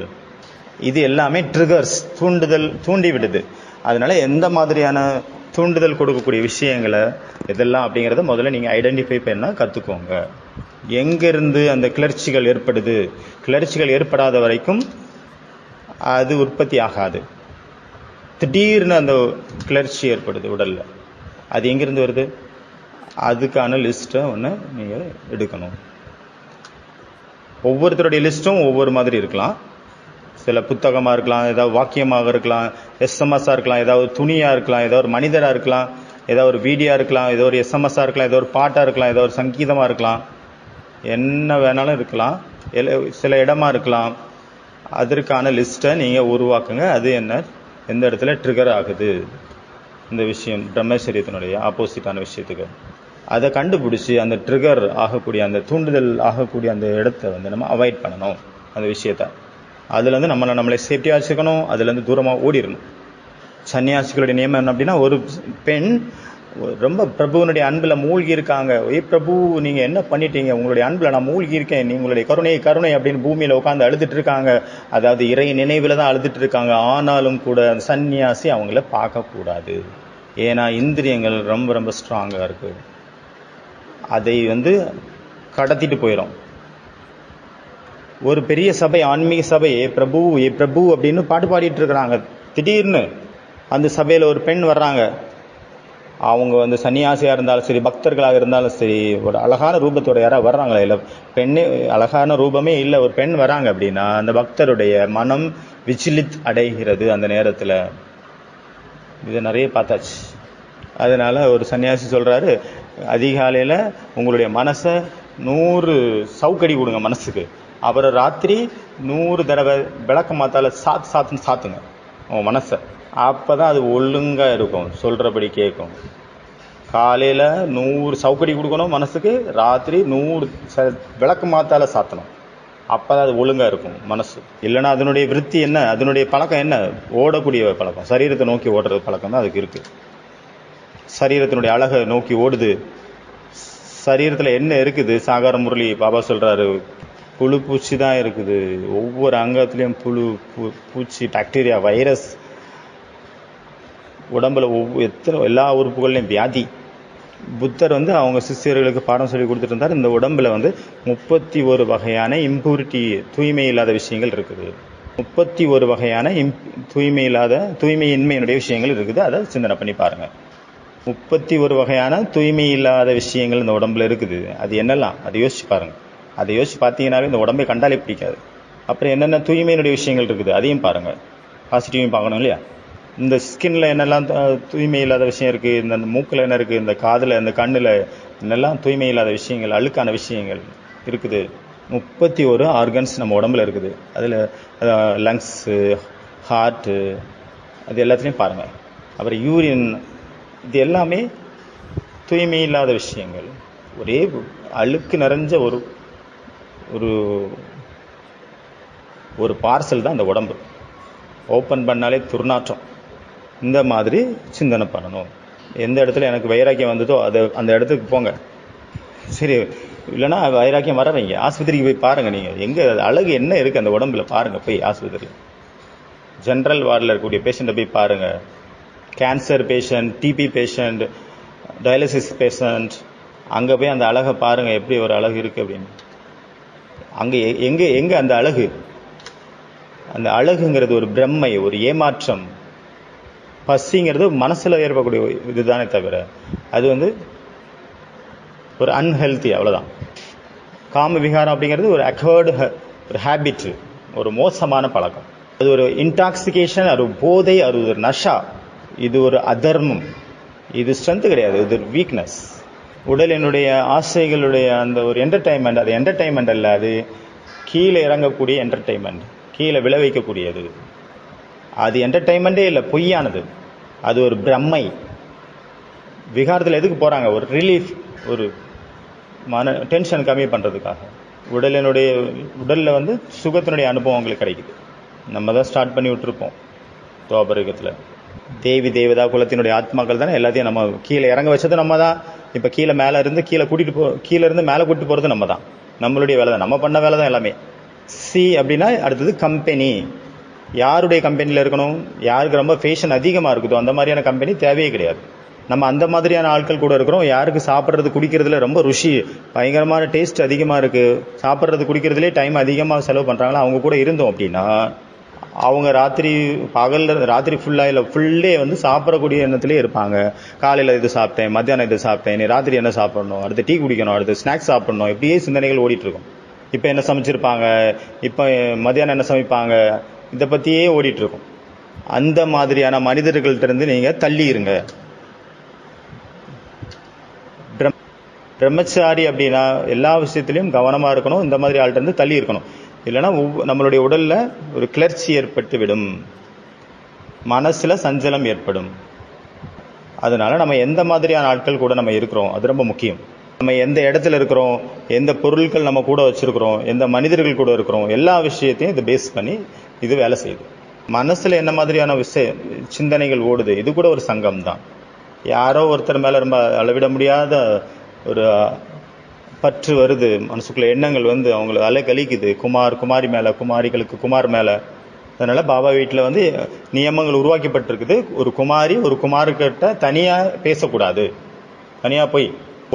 இது எல்லாமே ட்ரிகர்ஸ், தூண்டி விடுது. அதனால எந்த மாதிரியான தூண்டுதல் கொடுக்கக்கூடிய விஷயங்களை எதெல்லாம் அப்படிங்கிறத முதல்ல நீங்கள் ஐடென்டிஃபை பண்ண கற்றுக்கோங்க. எங்கிருந்து அந்த கிளர்ச்சிகள் ஏற்படுது? கிளர்ச்சிகள் ஏற்படாத வரைக்கும் அது உற்பத்தி ஆகாது. திடீர்னு அந்த கிளர்ச்சி ஏற்படுது உடல்ல, அது எங்கிருந்து வருது? அதுக்கான லிஸ்ட்டை ஒன்று நீங்கள் எடுக்கணும். ஒவ்வொருத்தருடைய லிஸ்ட்டும் ஒவ்வொரு மாதிரி இருக்கலாம். சில புத்தகமாக இருக்கலாம், ஏதாவது வாக்கியமாக இருக்கலாம், எஸ்எம்எஸ்ஸாக இருக்கலாம், ஏதாவது துணியாக இருக்கலாம், ஏதோ ஒரு மனிதராக இருக்கலாம், ஏதோ ஒரு வீடியோ இருக்கலாம், ஏதோ ஒரு எஸ்எம்எஸ்ஸாக இருக்கலாம், ஏதோ ஒரு பாட்டாக இருக்கலாம், ஏதோ ஒரு சங்கீதமாக இருக்கலாம், என்ன வேணாலும் இருக்கலாம், சில இடமா இருக்கலாம். அதற்கான லிஸ்ட்டை நீங்கள் உருவாக்குங்க. அது எந்த இடத்துல ட்ரிகர் ஆகுது இந்த விஷயம், பிரம்மச்சரியத்தினுடைய ஆப்போசிட்டான விஷயத்துக்கு, அதை கண்டுபிடிச்சி அந்த ட்ரிகர் ஆகக்கூடிய, அந்த தூண்டுதல் ஆகக்கூடிய அந்த இடத்த நம்ம அவாய்ட் பண்ணணும். அந்த விஷயத்தை அதுலேருந்து நம்மளை சேஃப்டியாக வச்சுக்கணும். அதுலேருந்து தூரமாக ஓடிடணும். சன்னியாசிகளுடைய நியமம் என்ன அப்படின்னா, ஒரு பெண் ரொம்ப பிரபுவனுடைய அன்பில் மூழ்கி இருக்காங்க. பிரபு, நீங்கள் என்ன பண்ணிட்டீங்க? உங்களுடைய அன்பில் நான் மூழ்கி இருக்கேன், நீங்களுடைய கருணை அப்படின்னு பூமியில் உட்காந்து அழுதுட்டு இருக்காங்க. அதாவது இறை நினைவில் தான் அழுதுட்டு இருக்காங்க. ஆனாலும் கூட அந்த சன்னியாசி அவங்கள பார்க்கக்கூடாது. ஏன்னா இந்திரியங்கள் ரொம்ப ரொம்ப ஸ்ட்ராங்காக இருக்குது. அதை கடத்திட்டு போயிடும். ஒரு பெரிய சபை, ஆன்மீக சபை, பிரபு பிரபு அப்படின்னு பாட்டு பாடிட்டு இருக்கிறாங்க. திடீர்னு அந்த சபையில் ஒரு பெண் வர்றாங்க. அவங்க சன்னியாசியாக இருந்தாலும் சரி, பக்தர்களாக இருந்தாலும் சரி, ஒரு அழகான ரூபத்தோட யாராவது வர்றாங்களா? இல்லை, பெண்ணே அழகான ரூபமே இல்லை, ஒரு பெண் வராங்க அப்படின்னா அந்த பக்தருடைய மனம் விசிலித் அடைகிறது அந்த நேரத்தில். இதை நிறைய பார்த்தாச்சு. அதனால ஒரு சன்னியாசி சொல்றாரு, அதிகாலையில் உங்களுடைய மனசை 100 சவுக்கடி கொடுங்க மனசுக்கு. அப்புறம் ராத்திரி 100 தடவை விளக்க மாத்தால சாத்துங்க உங்க மனசை. அப்பதான் அது ஒழுங்கா இருக்கும், சொல்றபடி கேட்கும். காலையில 100 சவுக்கடி கொடுக்கணும் மனசுக்கு, ராத்திரி 100 விளக்கு மாத்தால சாத்தணும். அப்பதான் அது ஒழுங்கா இருக்கும் மனசு. இல்லைன்னா அதனுடைய விருத்தி என்ன, அதனுடைய பழக்கம் என்ன? ஓடக்கூடிய பழக்கம், சரீரத்தை நோக்கி ஓடுறது பழக்கம் தான் அதுக்கு இருக்கு. சரீரத்தினுடைய அழகை நோக்கி ஓடுது. சரீரத்துல என்ன இருக்குது? சாகார முரளி பாபா சொல்றாரு, புழு பூச்சி தான் இருக்குது. ஒவ்வொரு அங்கத்திலையும் புழு, பூச்சி, பாக்டீரியா, வைரஸ். உடம்புல எல்லா உறுப்புகள்லையும் வியாதி. புத்தர் அவங்க சிஷ்யர்களுக்கு பாடம் சொல்லி கொடுத்துட்டு இருந்தார். இந்த உடம்புல 31 வகையான இம்பூரிட்டி, தூய்மை இல்லாத விஷயங்கள் இருக்குது. 31 வகையான தூய்மையின்மையினுடைய விஷயங்கள் இருக்குது. அதை சிந்தனை பண்ணி பாருங்க. 31 வகையான தூய்மை இல்லாத விஷயங்கள் இந்த உடம்புல இருக்குது. அது என்னெல்லாம்? அதை யோசிச்சு பாருங்க. அதை யோசிச்சு பார்த்தீங்கன்னாவே இந்த உடம்பை கண்டாலே பிடிக்காது. அப்புறம் என்னென்ன தூய்மையினுடைய விஷயங்கள் இருக்குது அதையும் பாருங்க. பாசிட்டிவையும் பார்க்கணும் இல்லையா? இந்த ஸ்கின்ல என்னெல்லாம் தூய்மை இல்லாத விஷயம் இருக்குது, இந்த மூக்கில் என்ன இருக்குது, இந்த காதில் இந்த கண்ணில் என்னெல்லாம் தூய்மை இல்லாத விஷயங்கள், அழுக்கான விஷயங்கள் இருக்குது. 31 ஆர்கன்ஸ் நம்ம உடம்புல இருக்குது. அதில் லங்ஸு, ஹார்ட்டு, அது எல்லாத்துலேயும் பாருங்கள். அப்புறம் யூரின், இது எல்லாமே தூய்மை இல்லாத விஷயங்கள். ஒரே அழுக்கு நிறைஞ்ச ஒரு ஒரு ஒரு பார்சல் தான் இந்த உடம்பு. ஓப்பன் பண்ணாலே துர்நாற்றம். இந்த மாதிரி சிந்தனை பண்ணணும். எந்த இடத்துல எனக்கு வைராக்கியம் வந்ததோ அந்த இடத்துக்கு போங்க. சரி, இல்லைன்னா வைராக்கியம் வர வைங்க. ஆஸ்பத்திரிக்கு போய் பாருங்கள். நீங்கள் எங்கே அழகு என்ன இருக்குது அந்த உடம்புல பாருங்கள். போய் ஆஸ்பத்திரியில் ஜென்ரல் வார்டில் இருக்கக்கூடிய பேஷண்ட்டை போய் பாருங்கள். Cancer patient, TB patient, dialysis patient, அங்கே போய் அந்த அழகை பாருங்கள், எப்படி ஒரு அழகு இருக்குது அப்படின்னு. அங்கே எங்கே அந்த அழகு? அந்த அழகுங்கிறது ஒரு பிரம்மை, ஒரு ஏமாற்றம். பசிங்கிறது மனசில் ஏற்படக்கூடிய இதுதானே தவிர அது ஒரு அன்ஹெல்த்தி, அவ்வளோதான். காம விகாரம் அப்படிங்கிறது ஒரு அக்வர்டு, ஒரு ஹேபிட், ஒரு மோசமான பழக்கம். அது ஒரு இன்டாக்சிகேஷன், அது ஒரு போதை, அது ஒரு நஷா. இது ஒரு அதர்மம். இது ஸ்ட்ரென்த் கிடையாது, இது ஒரு வீக்னஸ். உடலினுடைய ஆசைகளுடைய அந்த ஒரு என்டர்டைன்மெண்ட், அது என்டர்டைன்மெண்ட் அல்ல, அது கீழே இறங்கக்கூடிய என்டர்டைன்மெண்ட், கீழே விளைவிக்கக்கூடியது. அது என்டர்டைன்மெண்ட்டே இல்லை, பொய்யானது. அது ஒரு பிரம்மை. விகாரத்தில் எதுக்கு போகிறாங்க? ஒரு ரிலீஃப், ஒரு டென்ஷன் கம்மி பண்ணுறதுக்காக. உடலில் சுகத்தினுடைய அனுபவங்கள் கிடைக்குது. நம்ம தான் ஸ்டார்ட் பண்ணி விட்டுருப்போம் துவாபரயுகத்தில். தேவி தேவதா குலத்தினுடைய ஆத்மாக்கள் தானே எல்லாத்தையும் நம்ம கீழே இறங்க வச்சது நம்ம தான். இப்போ கீழே மேலே இருந்து கீழே இருந்து மேலே கூட்டிட்டு போகிறது நம்ம தான். நம்மளுடைய வேலை தான், நம்ம பண்ண வேலை தான் எல்லாமே. சி அப்படின்னா அடுத்தது கம்பெனி. யாருடைய கம்பெனியில் இருக்கணும்? யாருக்கு ரொம்ப ஃபேஷன் அதிகமாக இருக்குதோ அந்த மாதிரியான கம்பெனி தேவையே கிடையாது. நம்ம அந்த மாதிரியான ஆட்கள் கூட இருக்கிறோம். யாருக்கு சாப்பிட்றது குடிக்கிறதுல ரொம்ப ருசி, பயங்கரமான டேஸ்ட் அதிகமாக இருக்குது, சாப்பிட்றது குடிக்கிறதுலே டைம் அதிகமாக செலவு பண்ணுறாங்களோ அவங்க கூட இருந்தோம் அப்படின்னா அவங்க ராத்திரி ஃபுல்லாக இல்லை ஃபுல்லே சாப்பிடக்கூடிய எண்ணத்திலே இருப்பாங்க. காலையில் இது சாப்பிட்டேன், மத்தியானம் இது சாப்பிட்டேன், நீ ராத்திரி என்ன சாப்பிடணும், அடுத்து டீ குடிக்கணும், அடுத்து ஸ்நாக்ஸ் சாப்பிடணும், இப்படியே சிந்தனைகள் ஓடிட்டுருக்கும். இப்போ என்ன சமைச்சிருப்பாங்க, இப்போ மத்தியானம் என்ன சமைப்பாங்க, இதை பற்றியே ஓடிட்டுருக்கும். அந்த மாதிரியான மனிதர்கள்ட்டிருந்து நீங்கள் தள்ளி இருங்க. பிரம்மச்சாரி அப்படின்னா எல்லா விஷயத்துலையும் கவனமாக இருக்கணும். இந்த மாதிரி ஆள்கிட்ட தள்ளி இருக்கணும். இல்லைன்னா நம்மளுடைய உடலில் ஒரு கிளர்ச்சி ஏற்பட்டு விடும், மனசில் சஞ்சலம் ஏற்படும். அதனால நம்ம எந்த மாதிரியான ஆட்கள் கூட நம்ம இருக்கிறோம் அது ரொம்ப முக்கியம். நம்ம எந்த இடத்துல இருக்கிறோம், எந்த பொருட்கள் நம்ம கூட வச்சுருக்கிறோம், எந்த மனிதர்கள் கூட இருக்கிறோம், எல்லா விஷயத்தையும் இது பேஸ் பண்ணி இது வேலை செய்யுது. மனசில் என்ன மாதிரியான சிந்தனைகள் ஓடுது, இது கூட ஒரு சங்கம் தான். யாரோ ஒருத்தர் மேலே ரொம்ப அளவிட முடியாத ஒரு பற்று வருது, மனசுக்குள்ள எண்ணங்கள் அவங்களை அலை கழிக்குது. குமாரி மேலே, குமாரிகளுக்கு குமார் மேலே. அதனால் பாபா வீட்டில் நியமங்கள் உருவாக்கப்பட்டிருக்குது. ஒரு குமார்கிட்ட தனியாக பேசக்கூடாது, தனியாக போய்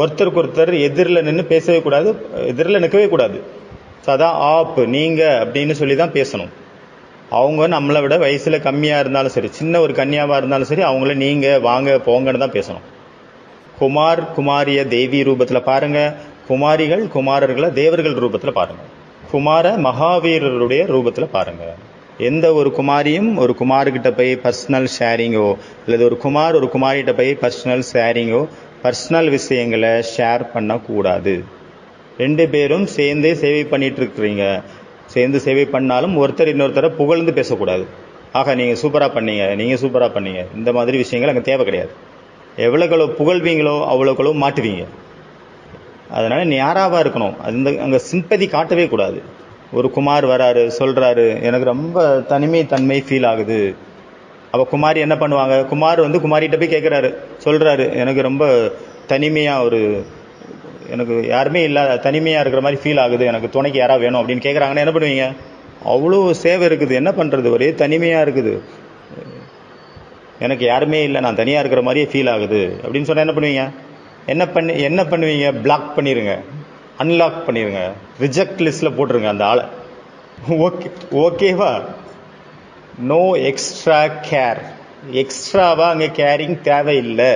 ஒருத்தருக்கு ஒருத்தர் எதிரில் நின்று பேசவே கூடாது, எதிரில் நிற்கவே கூடாது. சதா ஆப், நீங்கள் அப்படின்னு சொல்லி தான் பேசணும். அவங்க நம்மளை விட வயசில் கம்மியாக இருந்தாலும் சரி, சின்ன ஒரு கன்னியாவாக இருந்தாலும் சரி, அவங்கள நீங்கள் வாங்க போங்கன்னு தான் பேசணும். குமாரிய தேவி ரூபத்தில் பாருங்கள், குமாரிகள் குமாரர்களை தேவர்கள் ரூபத்தில் பாருங்கள், குமார மகாவீரருடைய ரூபத்தில் பாருங்கள். எந்த ஒரு குமாரியும் ஒரு குமார்கிட்ட போய் பர்சனல் ஷேரிங்கோ, அல்லது ஒரு குமாரிகிட்ட போய் பர்சனல் ஷேரிங்கோ, பர்சனல் விஷயங்களை ஷேர் பண்ணக்கூடாது. 2 பேரும் சேர்ந்தே சேவை பண்ணிட்டு இருக்கிறீங்க. சேர்ந்து சேவை பண்ணாலும் ஒருத்தர் இன்னொருத்தரை புகழ்ந்து பேசக்கூடாது. ஆக நீங்கள் சூப்பராக பண்ணீங்க, இந்த மாதிரி விஷயங்கள் அங்கே தேவை கிடையாது. எவ்வளோக்களோ புகழ்வீங்களோ அவ்வளோக்களோ மாட்டுவீங்க. அதனால நேராவாக இருக்கணும். அங்கே சிம்பதி காட்டவே கூடாது. ஒரு குமார் வராரு, சொல்கிறாரு, எனக்கு ரொம்ப தனிமை ஃபீல் ஆகுது. அப்போ குமாரி என்ன பண்ணுவாங்க? குமார் குமாரிகிட்ட போய் கேட்குறாரு, சொல்கிறாரு, எனக்கு ரொம்ப தனிமையாக எனக்கு யாருமே இல்லாத தனிமையாக இருக்கிற மாதிரி ஃபீல் ஆகுது, எனக்கு துணைக்கு யாராவது வேணும் அப்படின்னு கேட்குறாங்கன்னா என்ன பண்ணுவீங்க? அவ்வளோ சேவை இருக்குது, என்ன பண்ணுறது, ஒரே தனிமையாக இருக்குது, எனக்கு யாருமே இல்லை, நான் தனியாக இருக்கிற மாதிரியே ஃபீல் ஆகுது அப்படின்னு சொன்னால் என்ன பண்ணுவீங்க? பிளாக் பண்ணிடுங்க, அன்லாக் பண்ணிடுங்க, ரிஜெக்ட் லிஸ்ட்டில் போட்டுருங்க அந்த ஆளை. ஓகேவா? No extra care. எக்ஸ்ட்ராவாக அங்கே கேரிங் தேவையில்லை.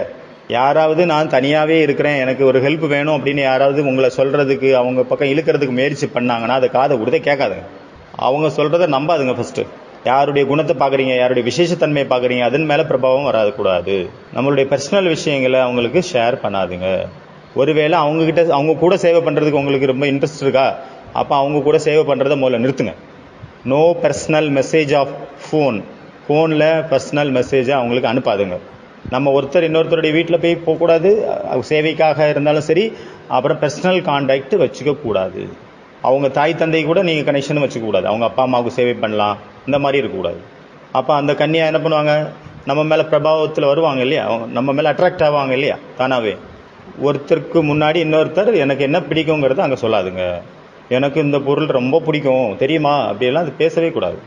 யாராவது நான் தனியாகவே இருக்கிறேன், எனக்கு ஒரு ஹெல்ப் வேணும் அப்படின்னு யாராவது உங்களை சொல்கிறதுக்கு, அவங்க பக்கம் இழுக்கிறதுக்கு முயற்சி பண்ணாங்கன்னா அதை காதை கொடுத்தே கேட்காதுங்க. அவங்க சொல்கிறத நம்பாதுங்க. ஃபஸ்ட்டு யாருடைய குணத்தை பார்க்குறீங்க, யாருடைய விசேஷத்தன்மையை பார்க்குறீங்க, அதன் மேலே பிரபாவம் வராதுக்கூடாது. நம்மளுடைய பர்சனல் விஷயங்களை அவங்களுக்கு ஷேர் பண்ணாதுங்க. ஒருவேளை அவங்க கூட சேவை பண்ணுறதுக்கு உங்களுக்கு ரொம்ப இன்ட்ரெஸ்ட் இருக்கா, அப்போ அவங்க கூட சேவை பண்ணுறதை முதல்ல நிறுத்துங்க. நோ பர்சனல் மெசேஜ் ஆஃப் ஃபோனில் பர்சனல் மெசேஜை அவங்களுக்கு அனுப்பாதுங்க. நம்ம ஒருத்தர் இன்னொருத்தருடைய வீட்டில் போய் போகக்கூடாது, சேவைக்காக இருந்தாலும் சரி. அப்புறம் பர்சனல் கான்டாக்ட் வச்சுக்க கூடாது. அவங்க தாய் தந்தை கூட நீங்கள் கனெக்ஷன் வச்சுக்கக்கூடாது. அவங்க அப்பா அம்மாவுக்கு சேவை பண்ணலாம், இந்த மாதிரி இருக்கக்கூடாது. அப்போ அந்த கன்னியா என்ன பண்ணுவாங்க, நம்ம மேலே பிரபாவத்தில் வருவாங்க இல்லையா, நம்ம மேலே அட்ராக்ட் ஆவாங்க இல்லையா தானாகவே. ஒருத்தருக்கு முன்னாடி இன்னொருத்தர் எனக்கு என்ன பிடிக்குங்கிறத அங்கே சொல்லாதுங்க. எனக்கு இந்த பொருள் ரொம்ப பிடிக்கும் தெரியுமா, அப்படியெல்லாம் அது பேசவே கூடாது.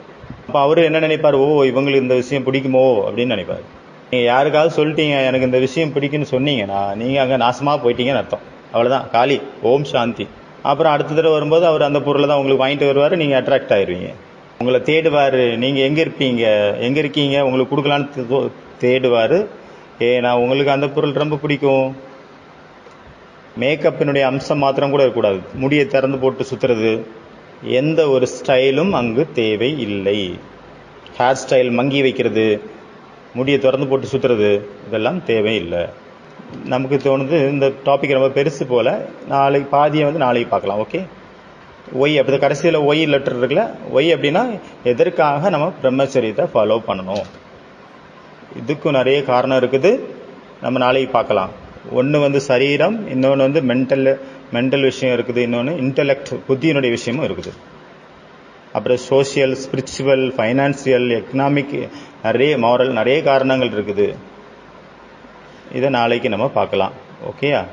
அப்போ அவர் என்ன நினைப்பார், ஓ இவங்களுக்கு இந்த விஷயம் பிடிக்குமோ அப்படின்னு நினைப்பார். நீங்கள் யாருக்காவது சொல்லிட்டீங்க எனக்கு இந்த விஷயம் பிடிக்குன்னு சொன்னீங்கன்னா நீங்கள் அங்கே நாசமாக போயிட்டீங்கன்னு அர்த்தம். அவ்வளோதான், காலி. ஓம் சாந்தி. அப்புறம் அடுத்த தடவை வரும்போது அவர் அந்த பொருளை தான் உங்களுக்கு வாங்கிட்டு வருவார், நீங்கள் அட்ராக்ட் ஆயிடுவீங்க. உங்களை தேடுவார், நீங்கள் எங்கே இருக்கீங்க உங்களுக்கு கொடுக்கலான்னு தேடுவார். ஏன்னா உங்களுக்கு அந்த பொருள் ரொம்ப பிடிக்கும். மேக்கப்பினுடைய அம்சம் மாத்திரம் கூட இருக்கக்கூடாது. முடியை திறந்து போட்டு சுற்றுறது, எந்த ஒரு ஸ்டைலும் அங்கு தேவை இல்லை. ஹேர் ஸ்டைல் மங்கி வைக்கிறது, முடியை திறந்து போட்டு சுற்றுறது, இதெல்லாம் தேவையில்லை. நமக்கு தோணுது இந்த டாபிக் ரொம்ப பெருசு போல், நாளைக்கு பாதியை நாளைக்கு பார்க்கலாம். ஓகே. ஒய் அப்படி கடைசியில் ஒய் லெட்டர் இருக்குல்ல, ஒய் அப்படின்னா எதற்காக நம்ம பிரம்மச்சரியத்தை ஃபாலோ பண்ணணும், இதுக்கும் நிறைய காரணம் இருக்குது. நம்ம நாளைக்கு பார்க்கலாம். ஒன்று சரீரம், இன்னொன்று மென்டல் விஷயம் இருக்குது, இன்னொன்று இன்டலெக்ட் புத்தியினுடைய விஷயமும் இருக்குது. அப்புறம் சோஷியல், ஸ்பிரிச்சுவல், ஃபைனான்சியல், எக்கனாமிக், நிறைய மாரல், நிறைய காரணங்கள் இருக்குது. இதை நாளைக்கு நம்ம பார்க்கலாம். ஓகேயா?